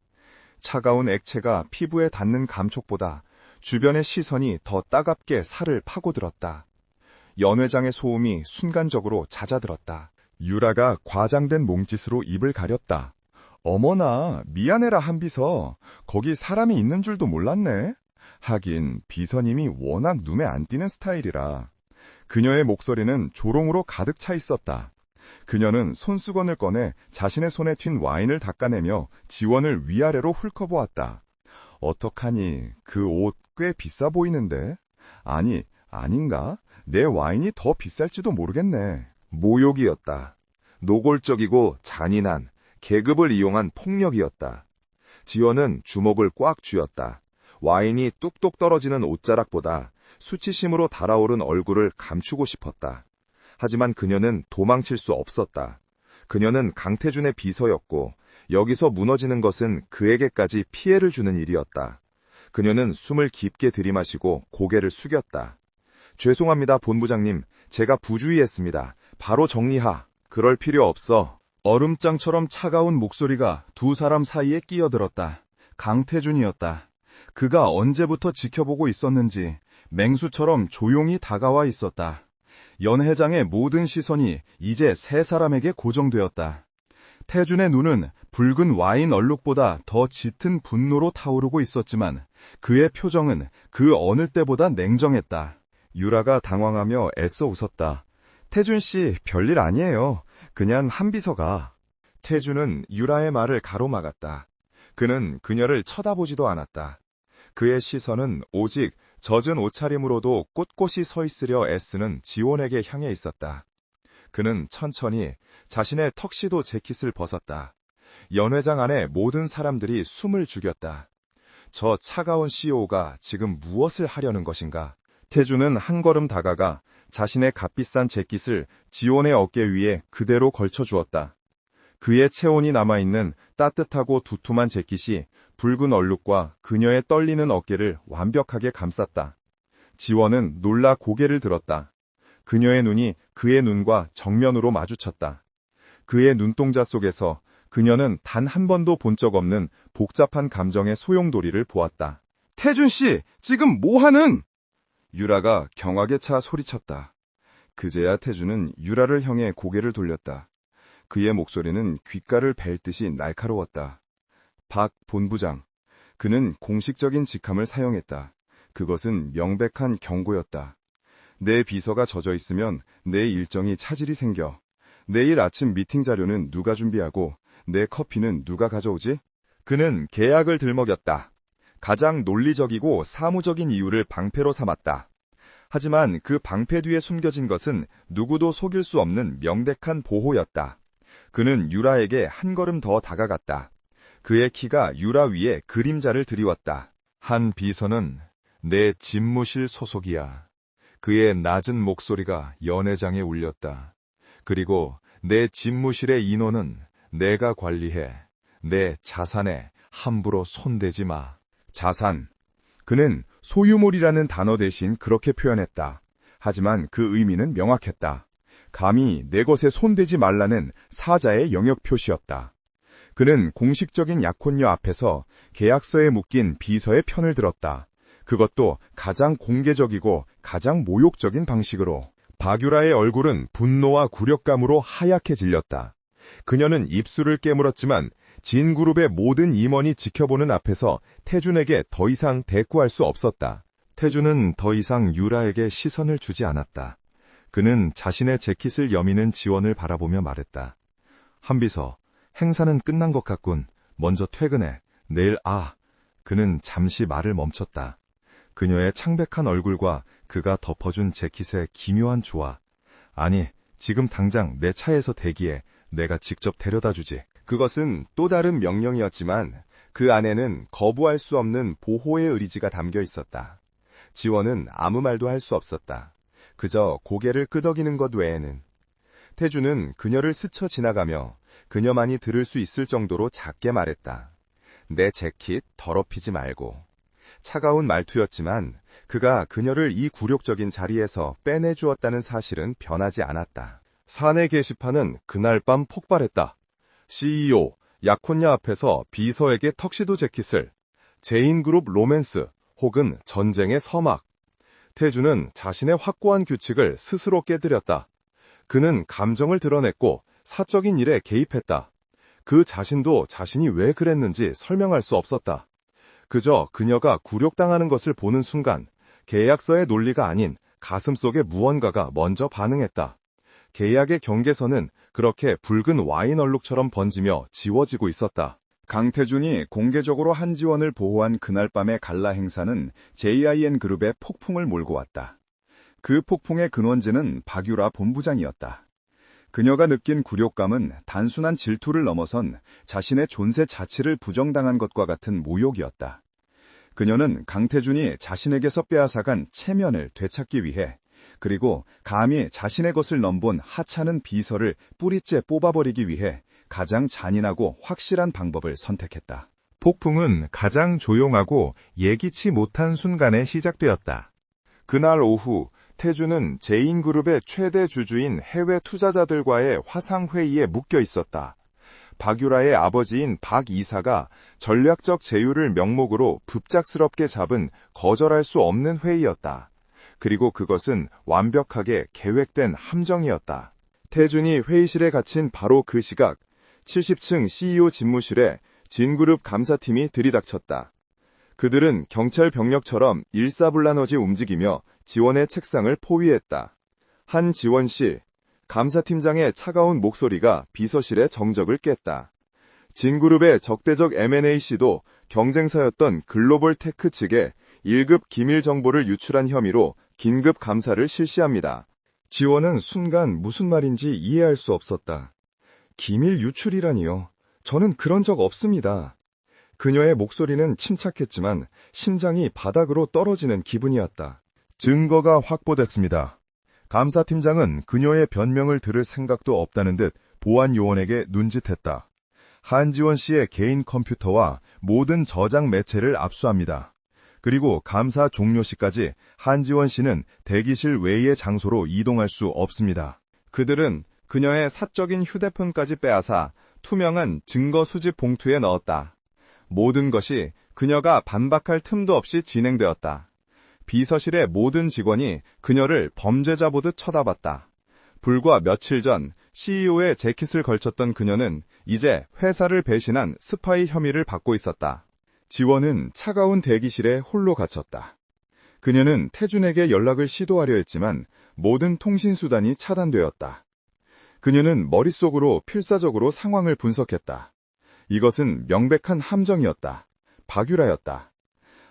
차가운 액체가 피부에 닿는 감촉보다 주변의 시선이 더 따갑게 살을 파고들었다. 연회장의 소음이 순간적으로 잦아들었다. 유라가 과장된 몸짓으로 입을 가렸다. 어머나, 미안해라 한비서. 거기 사람이 있는 줄도 몰랐네. 하긴 비서님이 워낙 눈에 안 띄는 스타일이라. 그녀의 목소리는 조롱으로 가득 차 있었다. 그녀는 손수건을 꺼내 자신의 손에 튄 와인을 닦아내며 지원을 위아래로 훑어보았다. 어떡하니, 그 옷 꽤 비싸 보이는데? 아니, 아닌가? 내 와인이 더 비쌀지도 모르겠네. 모욕이었다. 노골적이고 잔인한, 계급을 이용한 폭력이었다. 지원은 주먹을 꽉 쥐었다. 와인이 뚝뚝 떨어지는 옷자락보다 수치심으로 달아오른 얼굴을 감추고 싶었다. 하지만 그녀는 도망칠 수 없었다. 그녀는 강태준의 비서였고 여기서 무너지는 것은 그에게까지 피해를 주는 일이었다. 그녀는 숨을 깊게 들이마시고 고개를 숙였다. 죄송합니다, 본부장님. 제가 부주의했습니다. 바로 정리하. 그럴 필요 없어. 얼음장처럼 차가운 목소리가 두 사람 사이에 끼어들었다. 강태준이었다. 그가 언제부터 지켜보고 있었는지 맹수처럼 조용히 다가와 있었다. 연회장의 모든 시선이 이제 세 사람에게 고정되었다. 태준의 눈은 붉은 와인 얼룩보다 더 짙은 분노로 타오르고 있었지만 그의 표정은 그 어느 때보다 냉정했다. 유라가 당황하며 애써 웃었다. 태준 씨, 별일 아니에요. 그냥 한비서가. 태준은 유라의 말을 가로막았다. 그는 그녀를 쳐다보지도 않았다. 그의 시선은 오직 젖은 옷차림으로도 꼿꼿이 서 있으려 애쓰는 지원에게 향해 있었다. 그는 천천히 자신의 턱시도 재킷을 벗었다. 연회장 안에 모든 사람들이 숨을 죽였다. 저 차가운 CEO가 지금 무엇을 하려는 것인가? 태준은 한 걸음 다가가 자신의 값비싼 재킷을 지원의 어깨 위에 그대로 걸쳐주었다. 그의 체온이 남아있는 따뜻하고 두툼한 재킷이 붉은 얼룩과 그녀의 떨리는 어깨를 완벽하게 감쌌다. 지원은 놀라 고개를 들었다. 그녀의 눈이 그의 눈과 정면으로 마주쳤다. 그의 눈동자 속에서 그녀는 단 한 번도 본 적 없는 복잡한 감정의 소용돌이를 보았다. 태준 씨, 지금 뭐하는? 유라가 경악에 차 소리쳤다. 그제야 태준은 유라를 향해 고개를 돌렸다. 그의 목소리는 귓가를 벨 듯이 날카로웠다. 박 본부장. 그는 공식적인 직함을 사용했다. 그것은 명백한 경고였다. 내 비서가 젖어 있으면 내 일정이 차질이 생겨. 내일 아침 미팅 자료는 누가 준비하고 내 커피는 누가 가져오지? 그는 계약을 들먹였다. 가장 논리적이고 사무적인 이유를 방패로 삼았다. 하지만 그 방패 뒤에 숨겨진 것은 누구도 속일 수 없는 명백한 보호였다. 그는 유라에게 한 걸음 더 다가갔다. 그의 키가 유라 위에 그림자를 드리웠다. 한 비서는 내 집무실 소속이야. 그의 낮은 목소리가 연회장에 울렸다. 그리고 내 집무실의 인원은 내가 관리해. 내 자산에 함부로 손대지 마. 자산. 그는 소유물이라는 단어 대신 그렇게 표현했다. 하지만 그 의미는 명확했다. 감히 내 것에 손대지 말라는 사자의 영역 표시였다. 그는 공식적인 약혼녀 앞에서 계약서에 묶인 비서의 편을 들었다. 그것도 가장 공개적이고 가장 모욕적인 방식으로. 박유라의 얼굴은 분노와 굴욕감으로 하얗게 질렸다. 그녀는 입술을 깨물었지만 진그룹의 모든 임원이 지켜보는 앞에서 태준에게 더 이상 대꾸할 수 없었다. 태준은 더 이상 유라에게 시선을 주지 않았다. 그는 자신의 재킷을 여미는 지원을 바라보며 말했다. 한비서, 행사는 끝난 것 같군. 먼저 퇴근해. 내일 그는 잠시 말을 멈췄다. 그녀의 창백한 얼굴과 그가 덮어준 재킷의 기묘한 조화. 아니, 지금 당장 내 차에서 대기해. 내가 직접 데려다 주지. 그것은 또 다른 명령이었지만 그 안에는 거부할 수 없는 보호의 의지가 담겨 있었다. 지원은 아무 말도 할 수 없었다. 그저 고개를 끄덕이는 것 외에는. 태주는 그녀를 스쳐 지나가며 그녀만이 들을 수 있을 정도로 작게 말했다. 내 재킷 더럽히지 말고. 차가운 말투였지만 그가 그녀를 이 굴욕적인 자리에서 빼내주었다는 사실은 변하지 않았다. 사내 게시판은 그날 밤 폭발했다. CEO, 약혼녀 앞에서 비서에게 턱시도 재킷을, 제인그룹 로맨스 혹은 전쟁의 서막. 태주는 자신의 확고한 규칙을 스스로 깨뜨렸다. 그는 감정을 드러냈고 사적인 일에 개입했다. 그 자신도 자신이 왜 그랬는지 설명할 수 없었다. 그저 그녀가 굴욕당하는 것을 보는 순간 계약서의 논리가 아닌 가슴속의 무언가가 먼저 반응했다. 계약의 경계선은 그렇게 붉은 와인 얼룩처럼 번지며 지워지고 있었다. 강태준이 공개적으로 한지원을 보호한 그날 밤의 갈라 행사는 JIN그룹의 폭풍을 몰고 왔다. 그 폭풍의 근원지는 박유라 본부장이었다. 그녀가 느낀 굴욕감은 단순한 질투를 넘어선 자신의 존재 자체를 부정당한 것과 같은 모욕이었다. 그녀는 강태준이 자신에게서 빼앗아간 체면을 되찾기 위해, 그리고 감히 자신의 것을 넘본 하찮은 비서를 뿌리째 뽑아버리기 위해 가장 잔인하고 확실한 방법을 선택했다. 폭풍은 가장 조용하고 예기치 못한 순간에 시작되었다. 그날 오후 태주는 제인그룹의 최대 주주인 해외 투자자들과의 화상회의에 묶여 있었다. 박유라의 아버지인 박 이사가 전략적 제휴를 명목으로 급작스럽게 잡은 거절할 수 없는 회의였다. 그리고 그것은 완벽하게 계획된 함정이었다. 태준이 회의실에 갇힌 바로 그 시각, 70층 CEO 집무실에 진그룹 감사팀이 들이닥쳤다. 그들은 경찰 병력처럼 일사불란하게 움직이며 지원의 책상을 포위했다. 한지원 씨, 감사팀장의 차가운 목소리가 비서실의 정적을 깼다. 진그룹의 적대적 M&A 시도 경쟁사였던 글로벌 테크 측에 1급 기밀 정보를 유출한 혐의로 긴급 감사를 실시합니다. 지원은 순간 무슨 말인지 이해할 수 없었다. 기밀 유출이라니요. 저는 그런 적 없습니다. 그녀의 목소리는 침착했지만 심장이 바닥으로 떨어지는 기분이었다. 증거가 확보됐습니다. 감사팀장은 그녀의 변명을 들을 생각도 없다는 듯 보안 요원에게 눈짓했다. 한지원 씨의 개인 컴퓨터와 모든 저장 매체를 압수합니다. 그리고 감사 종료 시까지 한지원 씨는 대기실 외의 장소로 이동할 수 없습니다. 그들은 그녀의 사적인 휴대폰까지 빼앗아 투명한 증거 수집 봉투에 넣었다. 모든 것이 그녀가 반박할 틈도 없이 진행되었다. 비서실의 모든 직원이 그녀를 범죄자 보듯 쳐다봤다. 불과 며칠 전 CEO의 재킷을 걸쳤던 그녀는 이제 회사를 배신한 스파이 혐의를 받고 있었다. 지원은 차가운 대기실에 홀로 갇혔다. 그녀는 태준에게 연락을 시도하려 했지만 모든 통신수단이 차단되었다. 그녀는 머릿속으로 필사적으로 상황을 분석했다. 이것은 명백한 함정이었다. 박유라였다.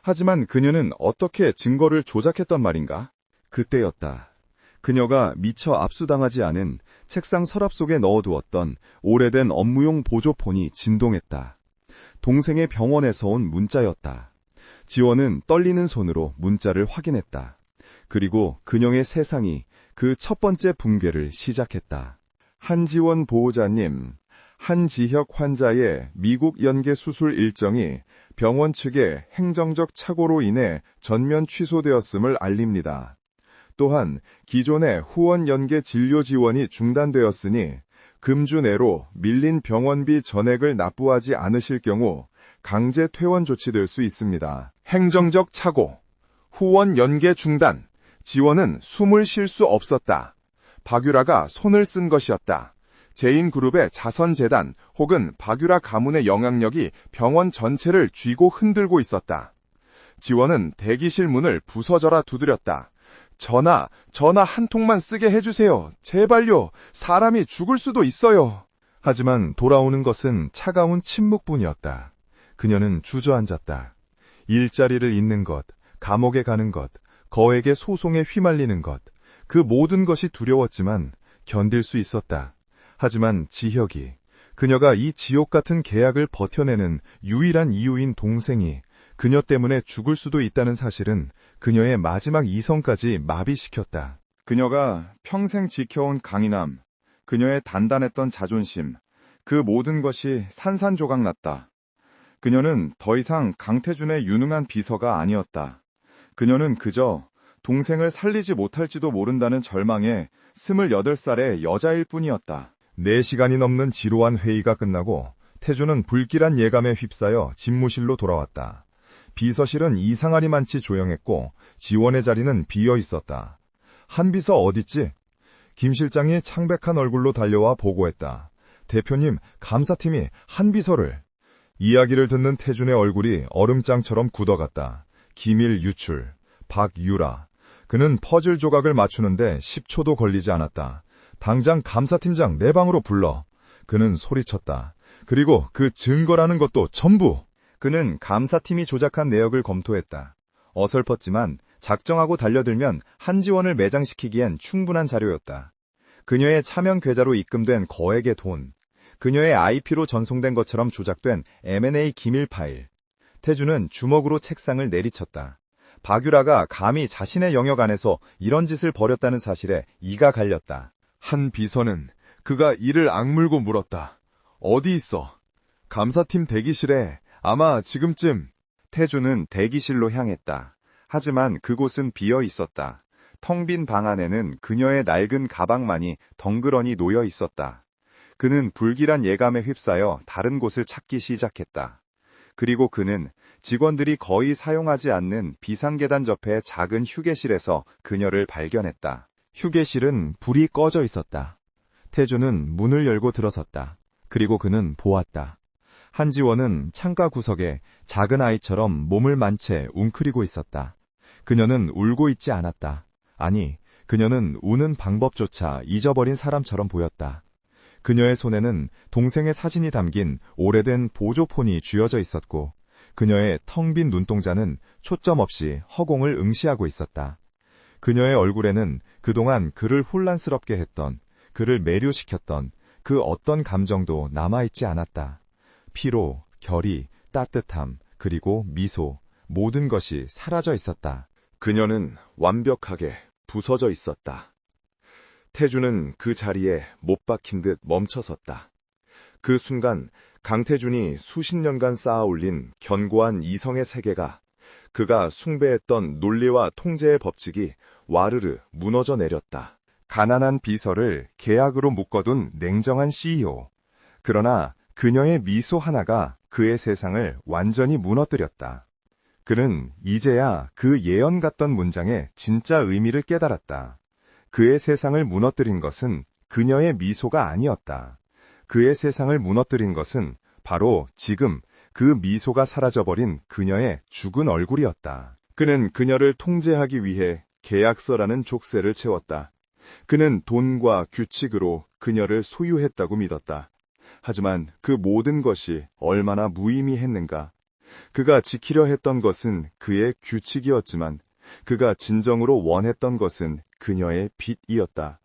하지만 그녀는 어떻게 증거를 조작했단 말인가? 그때였다. 그녀가 미처 압수당하지 않은 책상 서랍 속에 넣어두었던 오래된 업무용 보조폰이 진동했다. 동생의 병원에서 온 문자였다. 지원은 떨리는 손으로 문자를 확인했다. 그리고 그녀의 세상이 그 첫 번째 붕괴를 시작했다. 한지원 보호자님, 한지혁 환자의 미국 연계 수술 일정이 병원 측의 행정적 착오로 인해 전면 취소되었음을 알립니다. 또한 기존의 후원 연계 진료 지원이 중단되었으니 금주 내로 밀린 병원비 전액을 납부하지 않으실 경우 강제 퇴원 조치될 수 있습니다. 행정적 착오, 후원 연계 중단, 지원은 숨을 쉴 수 없었다. 박유라가 손을 쓴 것이었다. 제인그룹의 자선재단 혹은 박유라 가문의 영향력이 병원 전체를 쥐고 흔들고 있었다. 지원은 대기실 문을 부서져라 두드렸다. 전화 한 통만 쓰게 해주세요. 제발요. 사람이 죽을 수도 있어요. 하지만 돌아오는 것은 차가운 침묵뿐이었다. 그녀는 주저앉았다. 일자리를 잃는 것, 감옥에 가는 것, 거액의 소송에 휘말리는 것, 그 모든 것이 두려웠지만 견딜 수 있었다. 하지만 지혁이, 그녀가 이 지옥 같은 계약을 버텨내는 유일한 이유인 동생이 그녀 때문에 죽을 수도 있다는 사실은 그녀의 마지막 이성까지 마비시켰다. 그녀가 평생 지켜온 강인함, 그녀의 단단했던 자존심, 그 모든 것이 산산조각 났다. 그녀는 더 이상 강태준의 유능한 비서가 아니었다. 그녀는 그저 동생을 살리지 못할지도 모른다는 절망에 28살의 여자일 뿐이었다. 4시간이 넘는 지루한 회의가 끝나고 태주는 불길한 예감에 휩싸여 집무실로 돌아왔다. 비서실은 이상하리만치 조용했고 지원의 자리는 비어 있었다. 한 비서 어딨지? 김 실장이 창백한 얼굴로 달려와 보고했다. 대표님, 감사팀이 한 비서를. 이야기를 듣는 태준의 얼굴이 얼음장처럼 굳어갔다. 기밀 유출, 박유라. 그는 퍼즐 조각을 맞추는데 10초도 걸리지 않았다. 당장 감사팀장 내 방으로 불러. 그는 소리쳤다. 그리고 그 증거라는 것도 전부. 그는 감사팀이 조작한 내역을 검토했다. 어설펐지만 작정하고 달려들면 한지원을 매장시키기엔 충분한 자료였다. 그녀의 차명 계좌로 입금된 거액의 돈, 그녀의 IP로 전송된 것처럼 조작된 M&A 기밀 파일. 태주는 주먹으로 책상을 내리쳤다. 박유라가 감히 자신의 영역 안에서 이런 짓을 벌였다는 사실에 이가 갈렸다. 한 비서는 그가 이를 악물고 물었다. 어디 있어? 감사팀 대기실에 아마 지금쯤. 태주는 대기실로 향했다. 하지만 그곳은 비어 있었다. 텅 빈 방 안에는 그녀의 낡은 가방만이 덩그러니 놓여 있었다. 그는 불길한 예감에 휩싸여 다른 곳을 찾기 시작했다. 그리고 그는 직원들이 거의 사용하지 않는 비상계단 옆의 작은 휴게실에서 그녀를 발견했다. 휴게실은 불이 꺼져 있었다. 태주는 문을 열고 들어섰다. 그리고 그는 보았다. 한지원은 창가 구석에 작은 아이처럼 몸을 만 채 웅크리고 있었다. 그녀는 울고 있지 않았다. 아니, 그녀는 우는 방법조차 잊어버린 사람처럼 보였다. 그녀의 손에는 동생의 사진이 담긴 오래된 보조폰이 쥐어져 있었고 그녀의 텅 빈 눈동자는 초점 없이 허공을 응시하고 있었다. 그녀의 얼굴에는 그동안 그를 혼란스럽게 했던, 그를 매료시켰던 그 어떤 감정도 남아있지 않았다. 피로, 결의, 따뜻함, 그리고 미소, 모든 것이 사라져 있었다. 그녀는 완벽하게 부서져 있었다. 태준은 그 자리에 못 박힌 듯 멈춰섰다. 그 순간 강태준이 수십 년간 쌓아올린 견고한 이성의 세계가, 그가 숭배했던 논리와 통제의 법칙이 와르르 무너져 내렸다. 가난한 비서를 계약으로 묶어둔 냉정한 CEO. 그러나 그녀의 미소 하나가 그의 세상을 완전히 무너뜨렸다. 그는 이제야 그 예언 같던 문장의 진짜 의미를 깨달았다. 그의 세상을 무너뜨린 것은 그녀의 미소가 아니었다. 그의 세상을 무너뜨린 것은 바로 지금 그 미소가 사라져버린 그녀의 죽은 얼굴이었다. 그는 그녀를 통제하기 위해 계약서라는 족쇄를 채웠다. 그는 돈과 규칙으로 그녀를 소유했다고 믿었다. 하지만 그 모든 것이 얼마나 무의미했는가. 그가 지키려 했던 것은 그의 규칙이었지만 그가 진정으로 원했던 것은 그녀의 빚이었다.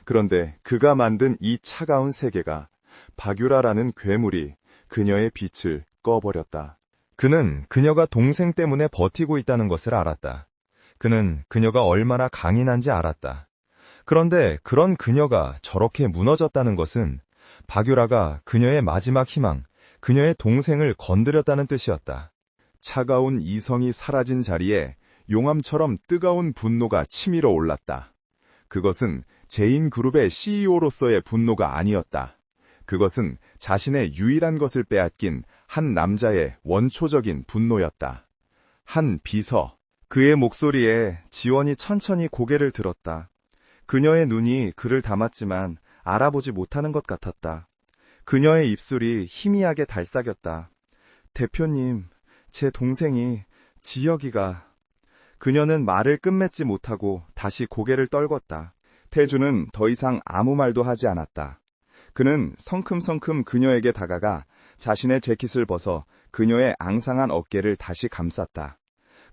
그런데 그가 만든 이 차가운 세계가, 박유라라는 괴물이 그녀의 빛을 꺼버렸다. 그는 그녀가 동생 때문에 버티고 있다는 것을 알았다. 그는 그녀가 얼마나 강인한지 알았다. 그런데 그런 그녀가 저렇게 무너졌다는 것은 박유라가 그녀의 마지막 희망, 그녀의 동생을 건드렸다는 뜻이었다. 차가운 이성이 사라진 자리에 용암처럼 뜨거운 분노가 치밀어 올랐다. 그것은 제인그룹의 CEO로서의 분노가 아니었다. 그것은 자신의 유일한 것을 빼앗긴 한 남자의 원초적인 분노였다. 한 비서, 그의 목소리에 지원이 천천히 고개를 들었다. 그녀의 눈이 그를 담았지만 알아보지 못하는 것 같았다. 그녀의 입술이 희미하게 달싹였다. 대표님, 제 동생이, 지혁이가... 그녀는 말을 끝맺지 못하고 다시 고개를 떨궜다. 태주는 더 이상 아무 말도 하지 않았다. 그는 성큼성큼 그녀에게 다가가 자신의 재킷을 벗어 그녀의 앙상한 어깨를 다시 감쌌다.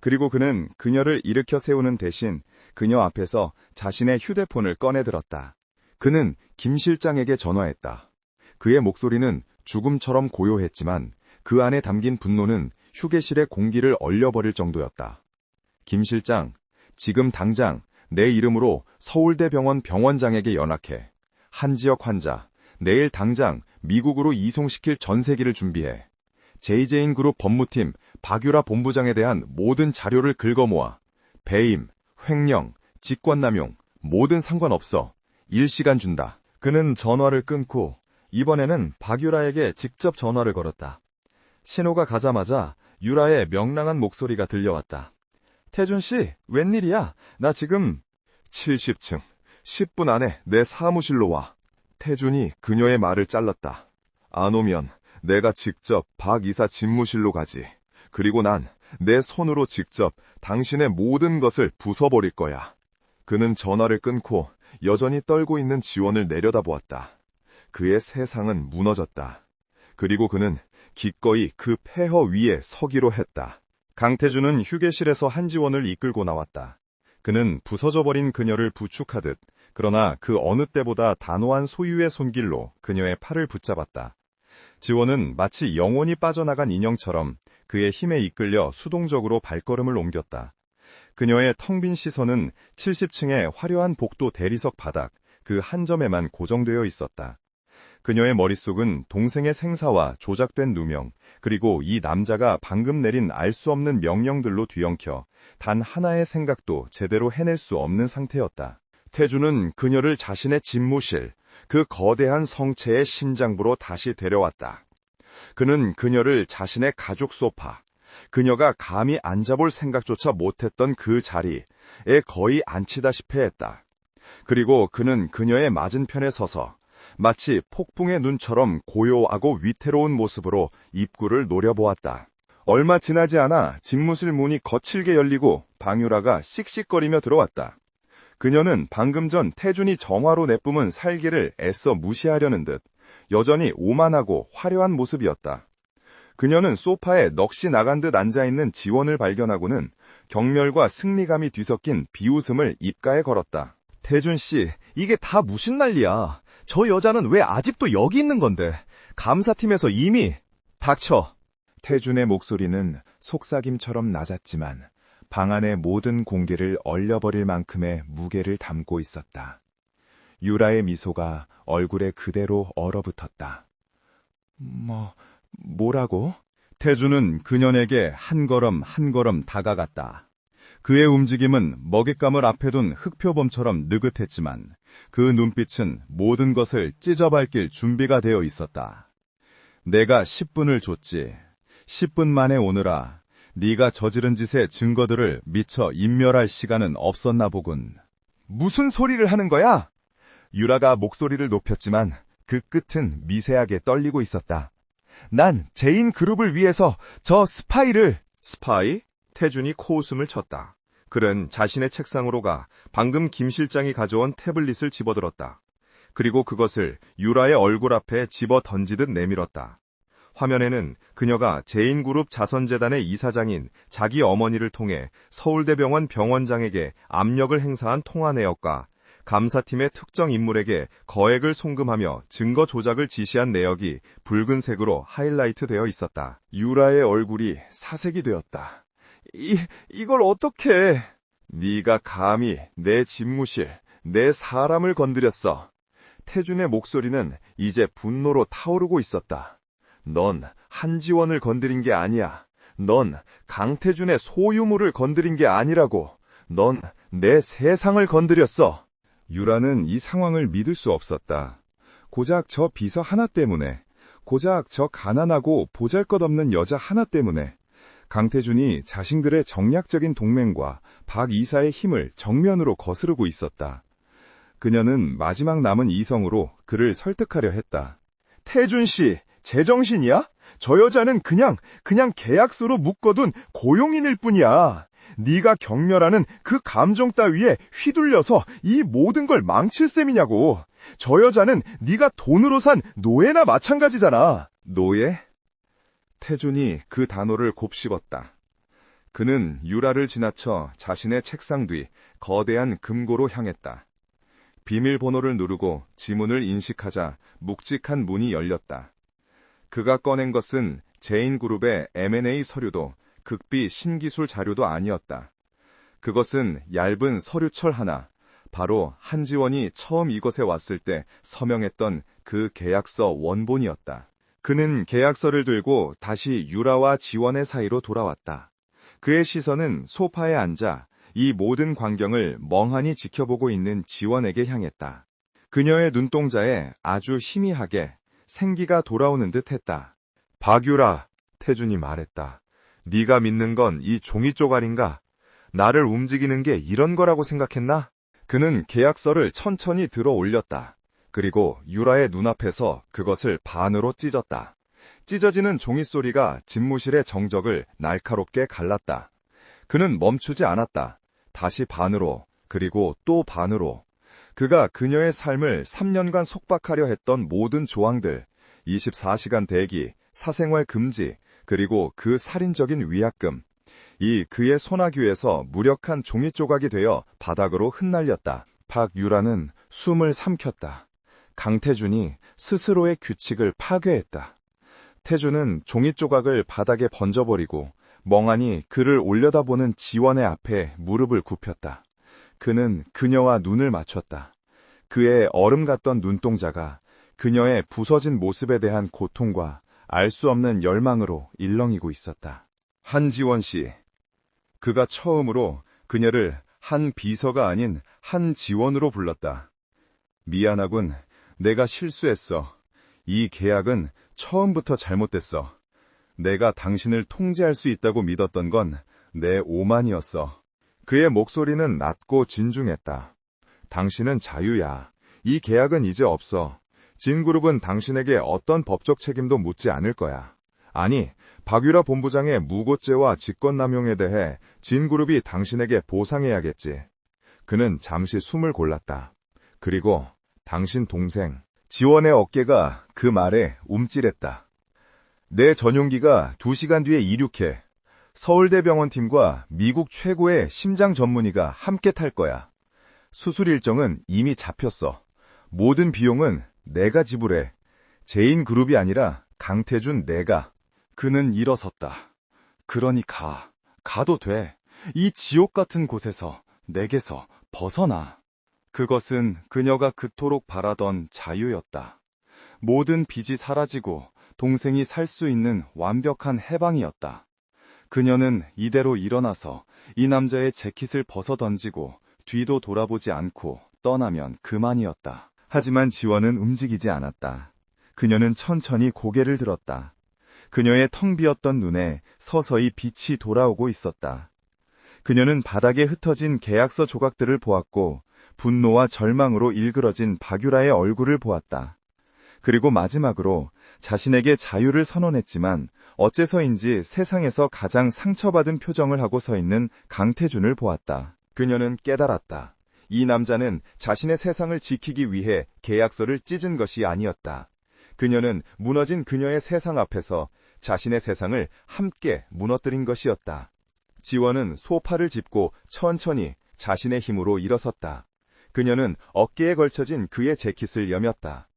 그리고 그는 그녀를 일으켜 세우는 대신 그녀 앞에서 자신의 휴대폰을 꺼내들었다. 그는 김 실장에게 전화했다. 그의 목소리는 죽음처럼 고요했지만 그 안에 담긴 분노는 휴게실의 공기를 얼려버릴 정도였다. 김 실장, 지금 당장 내 이름으로 서울대병원 병원장에게 연락해. 한지혁 환자, 내일 당장 미국으로 이송시킬 전세기를 준비해. JJ인그룹 법무팀 박유라 본부장에 대한 모든 자료를 긁어모아. 배임, 횡령, 직권남용, 모든 상관없어. 1시간 준다. 그는 전화를 끊고 이번에는 박유라에게 직접 전화를 걸었다. 신호가 가자마자 유라의 명랑한 목소리가 들려왔다. 태준 씨, 웬일이야? 나 지금 70층, 10분 안에 내 사무실로 와. 태준이 그녀의 말을 잘랐다. 안 오면 내가 직접 박 이사 집무실로 가지. 그리고 난 내 손으로 직접 당신의 모든 것을 부숴버릴 거야. 그는 전화를 끊고 여전히 떨고 있는 지원을 내려다보았다. 그의 세상은 무너졌다. 그리고 그는 기꺼이 그 폐허 위에 서기로 했다. 강태준은 휴게실에서 한지원을 이끌고 나왔다. 그는 부서져버린 그녀를 부축하듯 그러나 그 어느 때보다 단호한 소유의 손길로 그녀의 팔을 붙잡았다. 지원은 마치 영혼이 빠져나간 인형처럼 그의 힘에 이끌려 수동적으로 발걸음을 옮겼다. 그녀의 텅 빈 시선은 70층의 화려한 복도 대리석 바닥 그 한 점에만 고정되어 있었다. 그녀의 머릿속은 동생의 생사와 조작된 누명, 그리고 이 남자가 방금 내린 알 수 없는 명령들로 뒤엉켜 단 하나의 생각도 제대로 해낼 수 없는 상태였다. 태주는 그녀를 자신의 집무실, 그 거대한 성체의 심장부로 다시 데려왔다. 그는 그녀를 자신의 가죽 소파, 그녀가 감히 앉아볼 생각조차 못했던 그 자리에 거의 앉히다시피 했다. 그리고 그는 그녀의 맞은편에 서서 마치 폭풍의 눈처럼 고요하고 위태로운 모습으로 입구를 노려보았다. 얼마 지나지 않아 집무실 문이 거칠게 열리고 방유라가 씩씩거리며 들어왔다. 그녀는 방금 전 태준이 정화로 내뿜은 살기를 애써 무시하려는 듯 여전히 오만하고 화려한 모습이었다. 그녀는 소파에 넋이 나간 듯 앉아있는 지원을 발견하고는 경멸과 승리감이 뒤섞인 비웃음을 입가에 걸었다. 태준 씨, 이게 다 무슨 난리야. 저 여자는 왜 아직도 여기 있는 건데. 감사팀에서 이미... 닥쳐. 태준의 목소리는 속삭임처럼 낮았지만 방 안의 모든 공기를 얼려버릴 만큼의 무게를 담고 있었다. 유라의 미소가 얼굴에 그대로 얼어붙었다. 뭐라고? 태준은 그녀에게 한 걸음 한 걸음 다가갔다. 그의 움직임은 먹잇감을 앞에 둔 흑표범처럼 느긋했지만 그 눈빛은 모든 것을 찢어밟길 준비가 되어 있었다. 내가 10분을 줬지. 10분 만에 오느라 네가 저지른 짓의 증거들을 미처 인멸할 시간은 없었나 보군. 무슨 소리를 하는 거야? 유라가 목소리를 높였지만 그 끝은 미세하게 떨리고 있었다. 난 제인그룹을 위해서 저 스파이를... 스파이? 태준이 코웃음을 쳤다. 그는 자신의 책상으로 가 방금 김 실장이 가져온 태블릿을 집어들었다. 그리고 그것을 유라의 얼굴 앞에 집어 던지듯 내밀었다. 화면에는 그녀가 제인그룹 자선재단의 이사장인 자기 어머니를 통해 서울대병원 병원장에게 압력을 행사한 통화 내역과 감사팀의 특정 인물에게 거액을 송금하며 증거 조작을 지시한 내역이 붉은색으로 하이라이트 되어 있었다. 유라의 얼굴이 사색이 되었다. 이걸 어떻게... 네가 감히 내 집무실, 내 사람을 건드렸어. 태준의 목소리는 이제 분노로 타오르고 있었다. 넌 한지원을 건드린 게 아니야. 넌 강태준의 소유물을 건드린 게 아니라고. 넌 내 세상을 건드렸어. 유라는 이 상황을 믿을 수 없었다. 고작 저 비서 하나 때문에, 고작 저 가난하고 보잘것없는 여자 하나 때문에 강태준이 자신들의 정략적인 동맹과 박 이사의 힘을 정면으로 거스르고 있었다. 그녀는 마지막 남은 이성으로 그를 설득하려 했다. 태준 씨, 제정신이야? 저 여자는 그냥 계약서로 묶어둔 고용인일 뿐이야. 네가 경멸하는 그 감정 따위에 휘둘려서 이 모든 걸 망칠 셈이냐고. 저 여자는 네가 돈으로 산 노예나 마찬가지잖아. 노예? 태준이 그 단어를 곱씹었다. 그는 유라를 지나쳐 자신의 책상 뒤 거대한 금고로 향했다. 비밀번호를 누르고 지문을 인식하자 묵직한 문이 열렸다. 그가 꺼낸 것은 제인그룹의 M&A 서류도 극비 신기술 자료도 아니었다. 그것은 얇은 서류철 하나, 바로 한지원이 처음 이곳에 왔을 때 서명했던 그 계약서 원본이었다. 그는 계약서를 들고 다시 유라와 지원의 사이로 돌아왔다. 그의 시선은 소파에 앉아 이 모든 광경을 멍하니 지켜보고 있는 지원에게 향했다. 그녀의 눈동자에 아주 희미하게 생기가 돌아오는 듯했다. 박유라, 태준이 말했다. 네가 믿는 건 이 종이 쪼가리인가? 나를 움직이는 게 이런 거라고 생각했나? 그는 계약서를 천천히 들어 올렸다. 그리고 유라의 눈앞에서 그것을 반으로 찢었다. 찢어지는 종이 소리가 집무실의 정적을 날카롭게 갈랐다. 그는 멈추지 않았다. 다시 반으로, 그리고 또 반으로. 그가 그녀의 삶을 3년간 속박하려 했던 모든 조항들, 24시간 대기, 사생활 금지, 그리고 그 살인적인 위약금, 이 그의 소나귀에서 무력한 종이 조각이 되어 바닥으로 흩날렸다. 박유라는 숨을 삼켰다. 강태준이 스스로의 규칙을 파괴했다. 태준은 종이 조각을 바닥에 번져버리고 멍하니 그를 올려다보는 지원의 앞에 무릎을 굽혔다. 그는 그녀와 눈을 맞췄다. 그의 얼음 같던 눈동자가 그녀의 부서진 모습에 대한 고통과 알 수 없는 열망으로 일렁이고 있었다. 한지원 씨. 그가 처음으로 그녀를 한 비서가 아닌 한지원으로 불렀다. 미안하군. 내가 실수했어. 이 계약은 처음부터 잘못됐어. 내가 당신을 통제할 수 있다고 믿었던 건 내 오만이었어. 그의 목소리는 낮고 진중했다. 당신은 자유야. 이 계약은 이제 없어. 진그룹은 당신에게 어떤 법적 책임도 묻지 않을 거야. 아니, 박유라 본부장의 무고죄와 직권남용에 대해 진그룹이 당신에게 보상해야겠지. 그는 잠시 숨을 골랐다. 그리고 당신 동생, 지원의 어깨가 그 말에 움찔했다. 내 전용기가 2시간 뒤에 이륙해. 서울대병원 팀과 미국 최고의 심장 전문의가 함께 탈 거야. 수술 일정은 이미 잡혔어. 모든 비용은 내가 지불해. 제인그룹이 아니라 강태준 내가. 그는 일어섰다. 그러니 가도 돼. 이 지옥 같은 곳에서, 내게서 벗어나. 그것은 그녀가 그토록 바라던 자유였다. 모든 빚이 사라지고 동생이 살 수 있는 완벽한 해방이었다. 그녀는 이대로 일어나서 이 남자의 재킷을 벗어던지고 뒤도 돌아보지 않고 떠나면 그만이었다. 하지만 지원은 움직이지 않았다. 그녀는 천천히 고개를 들었다. 그녀의 텅 비었던 눈에 서서히 빛이 돌아오고 있었다. 그녀는 바닥에 흩어진 계약서 조각들을 보았고 분노와 절망으로 일그러진 박유라의 얼굴을 보았다. 그리고 마지막으로 자신에게 자유를 선언했지만 어째서인지 세상에서 가장 상처받은 표정을 하고 서 있는 강태준을 보았다. 그녀는 깨달았다. 이 남자는 자신의 세상을 지키기 위해 계약서를 찢은 것이 아니었다. 그녀는 무너진 그녀의 세상 앞에서 자신의 세상을 함께 무너뜨린 것이었다. 지원은 소파를 짚고 천천히 자신의 힘으로 일어섰다. 그녀는 어깨에 걸쳐진 그의 재킷을 여몄다.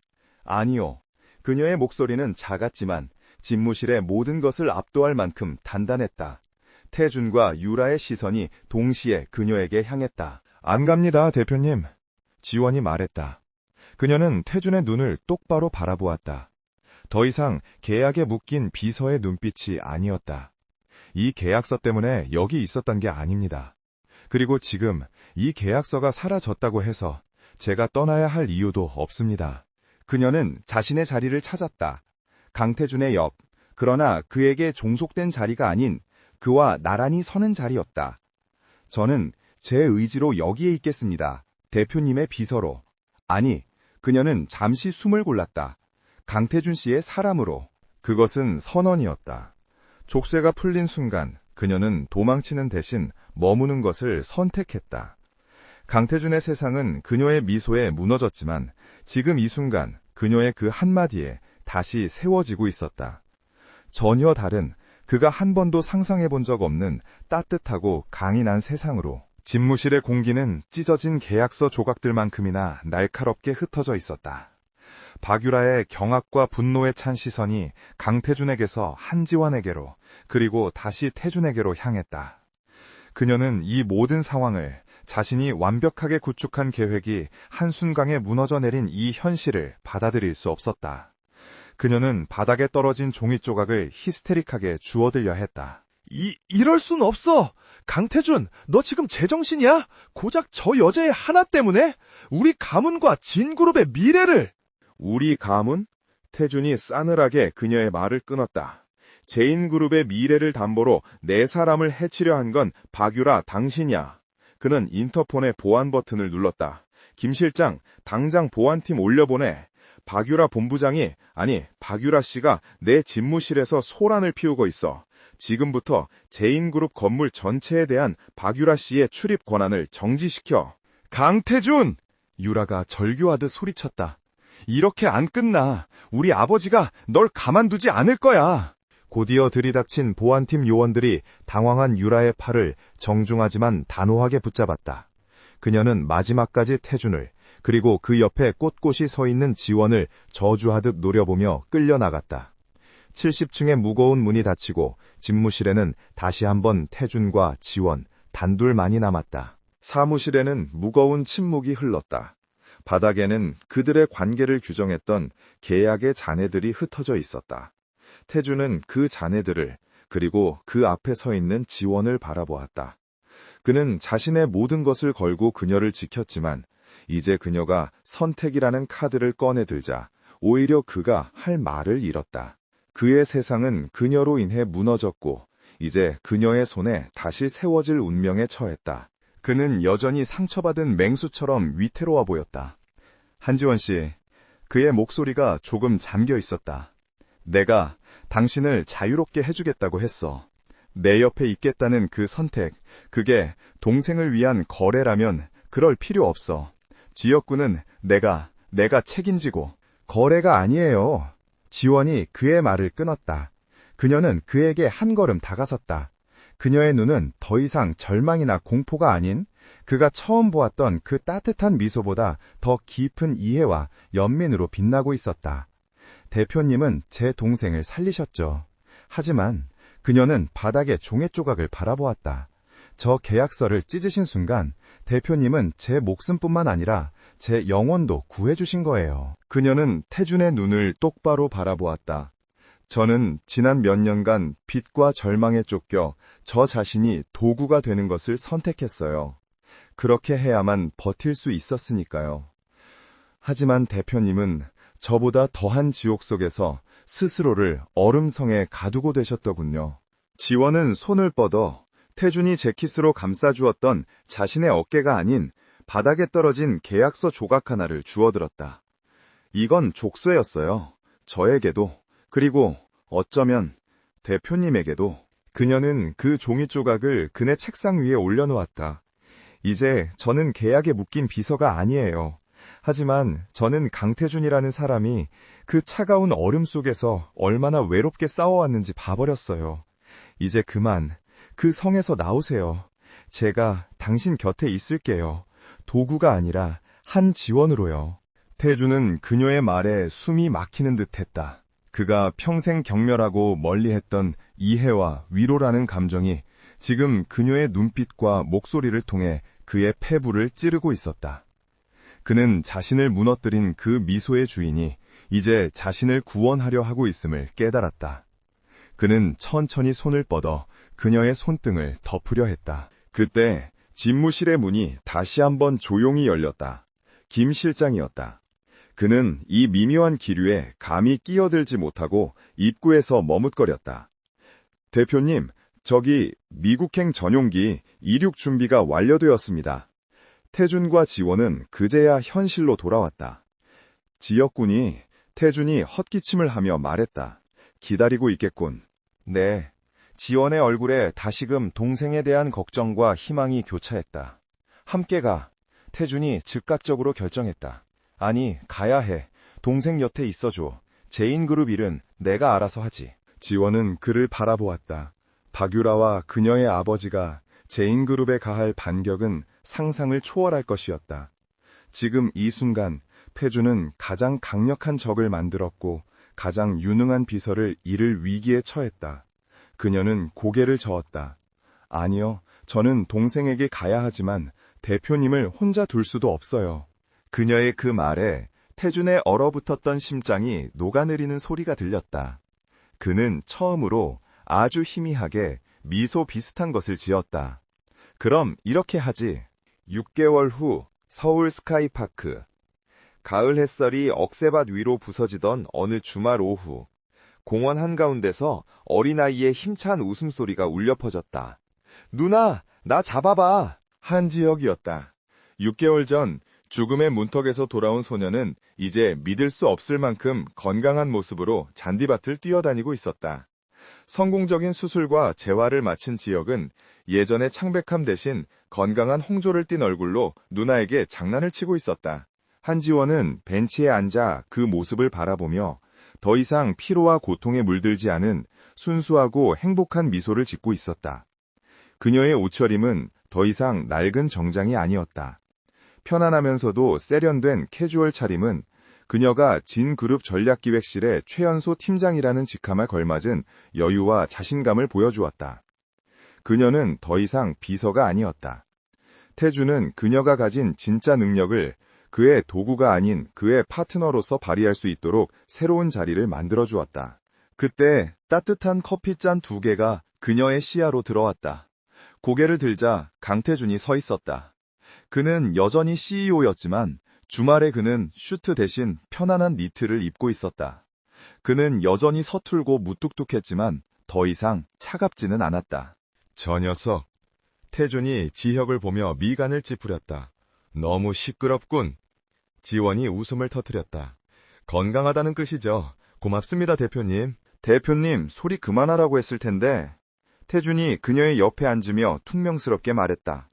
아니요. 그녀의 목소리는 작았지만 집무실의 모든 것을 압도할 만큼 단단했다. 태준과 유라의 시선이 동시에 그녀에게 향했다. 안 갑니다, 대표님. 지원이 말했다. 그녀는 태준의 눈을 똑바로 바라보았다. 더 이상 계약에 묶인 비서의 눈빛이 아니었다. 이 계약서 때문에 여기 있었던 게 아닙니다. 그리고 지금 이 계약서가 사라졌다고 해서 제가 떠나야 할 이유도 없습니다. 그녀는 자신의 자리를 찾았다. 강태준의 옆, 그러나 그에게 종속된 자리가 아닌 그와 나란히 서는 자리였다. 저는 제 의지로 여기에 있겠습니다. 대표님의 비서로. 아니, 그녀는 잠시 숨을 골랐다. 강태준 씨의 사람으로. 그것은 선언이었다. 족쇄가 풀린 순간 그녀는 도망치는 대신 머무는 것을 선택했다. 강태준의 세상은 그녀의 미소에 무너졌지만 지금 이 순간 그녀의 그 한마디에 다시 세워지고 있었다. 전혀 다른, 그가 한 번도 상상해 본 적 없는 따뜻하고 강인한 세상으로. 집무실의 공기는 찢어진 계약서 조각들만큼이나 날카롭게 흩어져 있었다. 박유라의 경악과 분노에 찬 시선이 강태준에게서 한지원에게로, 그리고 다시 태준에게로 향했다. 그녀는 이 모든 상황을, 자신이 완벽하게 구축한 계획이 한순간에 무너져 내린 이 현실을 받아들일 수 없었다. 그녀는 바닥에 떨어진 종이 조각을 히스테릭하게 주워들려 했다. 이럴 순 없어! 강태준, 너 지금 제정신이야? 고작 저 여자의 하나 때문에? 우리 가문과 진그룹의 미래를! 우리 가문? 태준이 싸늘하게 그녀의 말을 끊었다. 제인그룹의 미래를 담보로 내 사람을 해치려 한 건 박유라 당신이야. 그는 인터폰의 보안 버튼을 눌렀다. 김 실장, 당장 보안팀 올려보내. 박유라 본부장이, 아니 박유라 씨가 내 집무실에서 소란을 피우고 있어. 지금부터 제인그룹 건물 전체에 대한 박유라 씨의 출입 권한을 정지시켜. 강태준! 유라가 절규하듯 소리쳤다. 이렇게 안 끝나. 우리 아버지가 널 가만두지 않을 거야. 곧이어 들이닥친 보안팀 요원들이 당황한 유라의 팔을 정중하지만 단호하게 붙잡았다. 그녀는 마지막까지 태준을, 그리고 그 옆에 꼿꼿이 서 있는 지원을 저주하듯 노려보며 끌려나갔다. 70층의 무거운 문이 닫히고 집무실에는 다시 한번 태준과 지원, 단둘만이 남았다. 사무실에는 무거운 침묵이 흘렀다. 바닥에는 그들의 관계를 규정했던 계약의 잔해들이 흩어져 있었다. 태준은 그 잔해들을, 그리고 그 앞에 서 있는 지원을 바라보았다. 그는 자신의 모든 것을 걸고 그녀를 지켰지만 이제 그녀가 선택이라는 카드를 꺼내들자 오히려 그가 할 말을 잃었다. 그의 세상은 그녀로 인해 무너졌고 이제 그녀의 손에 다시 세워질 운명에 처했다. 그는 여전히 상처받은 맹수처럼 위태로워 보였다. 한지원 씨, 그의 목소리가 조금 잠겨 있었다. 내가 당신을 자유롭게 해주겠다고 했어. 내 옆에 있겠다는 그 선택, 그게 동생을 위한 거래라면 그럴 필요 없어. 지역구는 내가 책임지고. 거래가 아니에요. 지원이 그의 말을 끊었다. 그녀는 그에게 한 걸음 다가섰다. 그녀의 눈은 더 이상 절망이나 공포가 아닌 그가 처음 보았던 그 따뜻한 미소보다 더 깊은 이해와 연민으로 빛나고 있었다. 대표님은 제 동생을 살리셨죠. 하지만 그녀는 바닥의 종의 조각을 바라보았다. 저 계약서를 찢으신 순간 대표님은 제 목숨뿐만 아니라 제 영혼도 구해주신 거예요. 그녀는 태준의 눈을 똑바로 바라보았다. 저는 지난 몇 년간 빚과 절망에 쫓겨 저 자신이 도구가 되는 것을 선택했어요. 그렇게 해야만 버틸 수 있었으니까요. 하지만 대표님은 저보다 더한 지옥 속에서 스스로를 얼음성에 가두고 되셨더군요. 지원은 손을 뻗어 태준이 재킷으로 감싸주었던 자신의 어깨가 아닌 바닥에 떨어진 계약서 조각 하나를 주워들었다. 이건 족쇄였어요. 저에게도, 그리고 어쩌면 대표님에게도. 그녀는 그 종이 조각을 그네 책상 위에 올려놓았다. 이제 저는 계약에 묶인 비서가 아니에요. 하지만 저는 강태준이라는 사람이 그 차가운 얼음 속에서 얼마나 외롭게 싸워왔는지 봐버렸어요. 이제 그만 그 성에서 나오세요. 제가 당신 곁에 있을게요. 도구가 아니라 한 지원으로요. 태준은 그녀의 말에 숨이 막히는 듯했다. 그가 평생 경멸하고 멀리했던 이해와 위로라는 감정이 지금 그녀의 눈빛과 목소리를 통해 그의 폐부를 찌르고 있었다. 그는 자신을 무너뜨린 그 미소의 주인이 이제 자신을 구원하려 하고 있음을 깨달았다. 그는 천천히 손을 뻗어 그녀의 손등을 덮으려 했다. 그때 집무실의 문이 다시 한번 조용히 열렸다. 김 실장이었다. 그는 이 미묘한 기류에 감히 끼어들지 못하고 입구에서 머뭇거렸다. 대표님, 저기 미국행 전용기 이륙 준비가 완료되었습니다. 태준과 지원은 그제야 현실로 돌아왔다. 지역군이 태준이 헛기침을 하며 말했다. 기다리고 있겠군. 네, 지원의 얼굴에 다시금 동생에 대한 걱정과 희망이 교차했다. 함께 가. 태준이 즉각적으로 결정했다. 아니, 가야 해. 동생 곁에 있어줘. 제인그룹 일은 내가 알아서 하지. 지원은 그를 바라보았다. 박유라와 그녀의 아버지가 제인그룹에 가할 반격은 상상을 초월할 것이었다. 지금 이 순간 태준은 가장 강력한 적을 만들었고 가장 유능한 비서를 잃을 위기에 처했다. 그녀는 고개를 저었다. 아니요, 저는 동생에게 가야 하지만 대표님을 혼자 둘 수도 없어요. 그녀의 그 말에 태준의 얼어붙었던 심장이 녹아내리는 소리가 들렸다. 그는 처음으로 아주 희미하게 미소 비슷한 것을 지었다. 그럼 이렇게 하지. 6개월 후 서울 스카이파크. 가을 햇살이 억새밭 위로 부서지던 어느 주말 오후, 공원 한가운데서 어린아이의 힘찬 웃음소리가 울려 퍼졌다. 누나, 나 잡아봐! 한지혁이었다. 6개월 전 죽음의 문턱에서 돌아온 소녀는 이제 믿을 수 없을 만큼 건강한 모습으로 잔디밭을 뛰어다니고 있었다. 성공적인 수술과 재활을 마친 지혁은 예전의 창백함 대신 건강한 홍조를 띤 얼굴로 누나에게 장난을 치고 있었다. 한지원은 벤치에 앉아 그 모습을 바라보며 더 이상 피로와 고통에 물들지 않은 순수하고 행복한 미소를 짓고 있었다. 그녀의 옷차림은 더 이상 낡은 정장이 아니었다. 편안하면서도 세련된 캐주얼 차림은 그녀가 진그룹 전략기획실의 최연소 팀장이라는 직함에 걸맞은 여유와 자신감을 보여주었다. 그녀는 더 이상 비서가 아니었다. 태주는 그녀가 가진 진짜 능력을 그의 도구가 아닌 그의 파트너로서 발휘할 수 있도록 새로운 자리를 만들어주었다. 그때 따뜻한 커피잔 2개가 그녀의 시야로 들어왔다. 고개를 들자 강태준이 서 있었다. 그는 여전히 CEO였지만 주말에 그는 슈트 대신 편안한 니트를 입고 있었다. 그는 여전히 서툴고 무뚝뚝했지만 더 이상 차갑지는 않았다. 저 녀석. 태준이 지혁을 보며 미간을 찌푸렸다. 너무 시끄럽군. 지원이 웃음을 터뜨렸다. 건강하다는 뜻이죠. 고맙습니다, 대표님. 대표님, 소리 그만하라고 했을 텐데. 태준이 그녀의 옆에 앉으며 퉁명스럽게 말했다.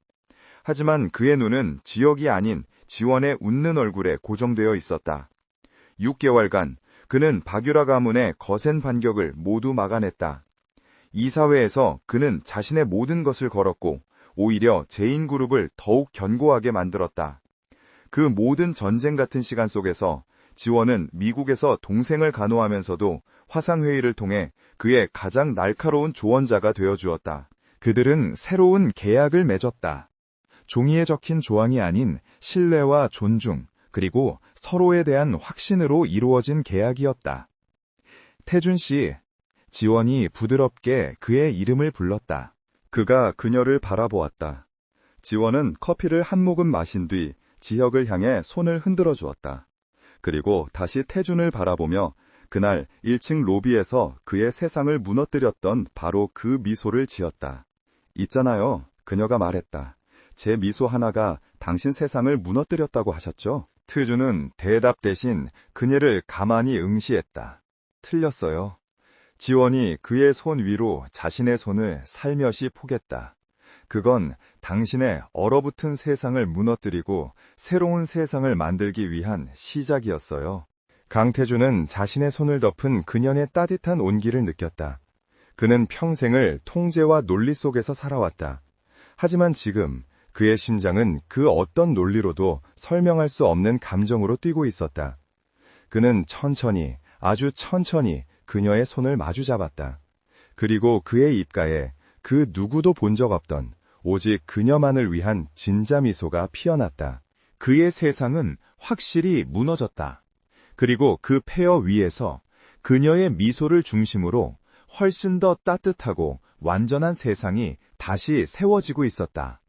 하지만 그의 눈은 지역이 아닌 지원의 웃는 얼굴에 고정되어 있었다. 6개월간 그는 박유라 가문의 거센 반격을 모두 막아냈다. 이사회에서 그는 자신의 모든 것을 걸었고 오히려 제인그룹을 더욱 견고하게 만들었다. 그 모든 전쟁 같은 시간 속에서 지원은 미국에서 동생을 간호하면서도 화상회의를 통해 그의 가장 날카로운 조언자가 되어주었다. 그들은 새로운 계약을 맺었다. 종이에 적힌 조항이 아닌 신뢰와 존중, 그리고 서로에 대한 확신으로 이루어진 계약이었다. 태준 씨, 지원이 부드럽게 그의 이름을 불렀다. 그가 그녀를 바라보았다. 지원은 커피를 한 모금 마신 뒤 지혁을 향해 손을 흔들어 주었다. 그리고 다시 태준을 바라보며 그날 1층 로비에서 그의 세상을 무너뜨렸던 바로 그 미소를 지었다. 있잖아요, 그녀가 말했다. 제 미소 하나가 당신 세상을 무너뜨렸다고 하셨죠? 태준은 대답 대신 그녀를 가만히 응시했다. 틀렸어요. 지원이 그의 손 위로 자신의 손을 살며시 포겠다. 그건 당신의 얼어붙은 세상을 무너뜨리고 새로운 세상을 만들기 위한 시작이었어요. 강태준은 자신의 손을 덮은 그녀의 따뜻한 온기를 느꼈다. 그는 평생을 통제와 논리 속에서 살아왔다. 하지만 지금 그의 심장은 그 어떤 논리로도 설명할 수 없는 감정으로 뛰고 있었다. 그는 천천히, 아주 천천히 그녀의 손을 마주 잡았다. 그리고 그의 입가에 그 누구도 본 적 없던 오직 그녀만을 위한 진짜 미소가 피어났다. 그의 세상은 확실히 무너졌다. 그리고 그 폐허 위에서 그녀의 미소를 중심으로 훨씬 더 따뜻하고 완전한 세상이 다시 세워지고 있었다.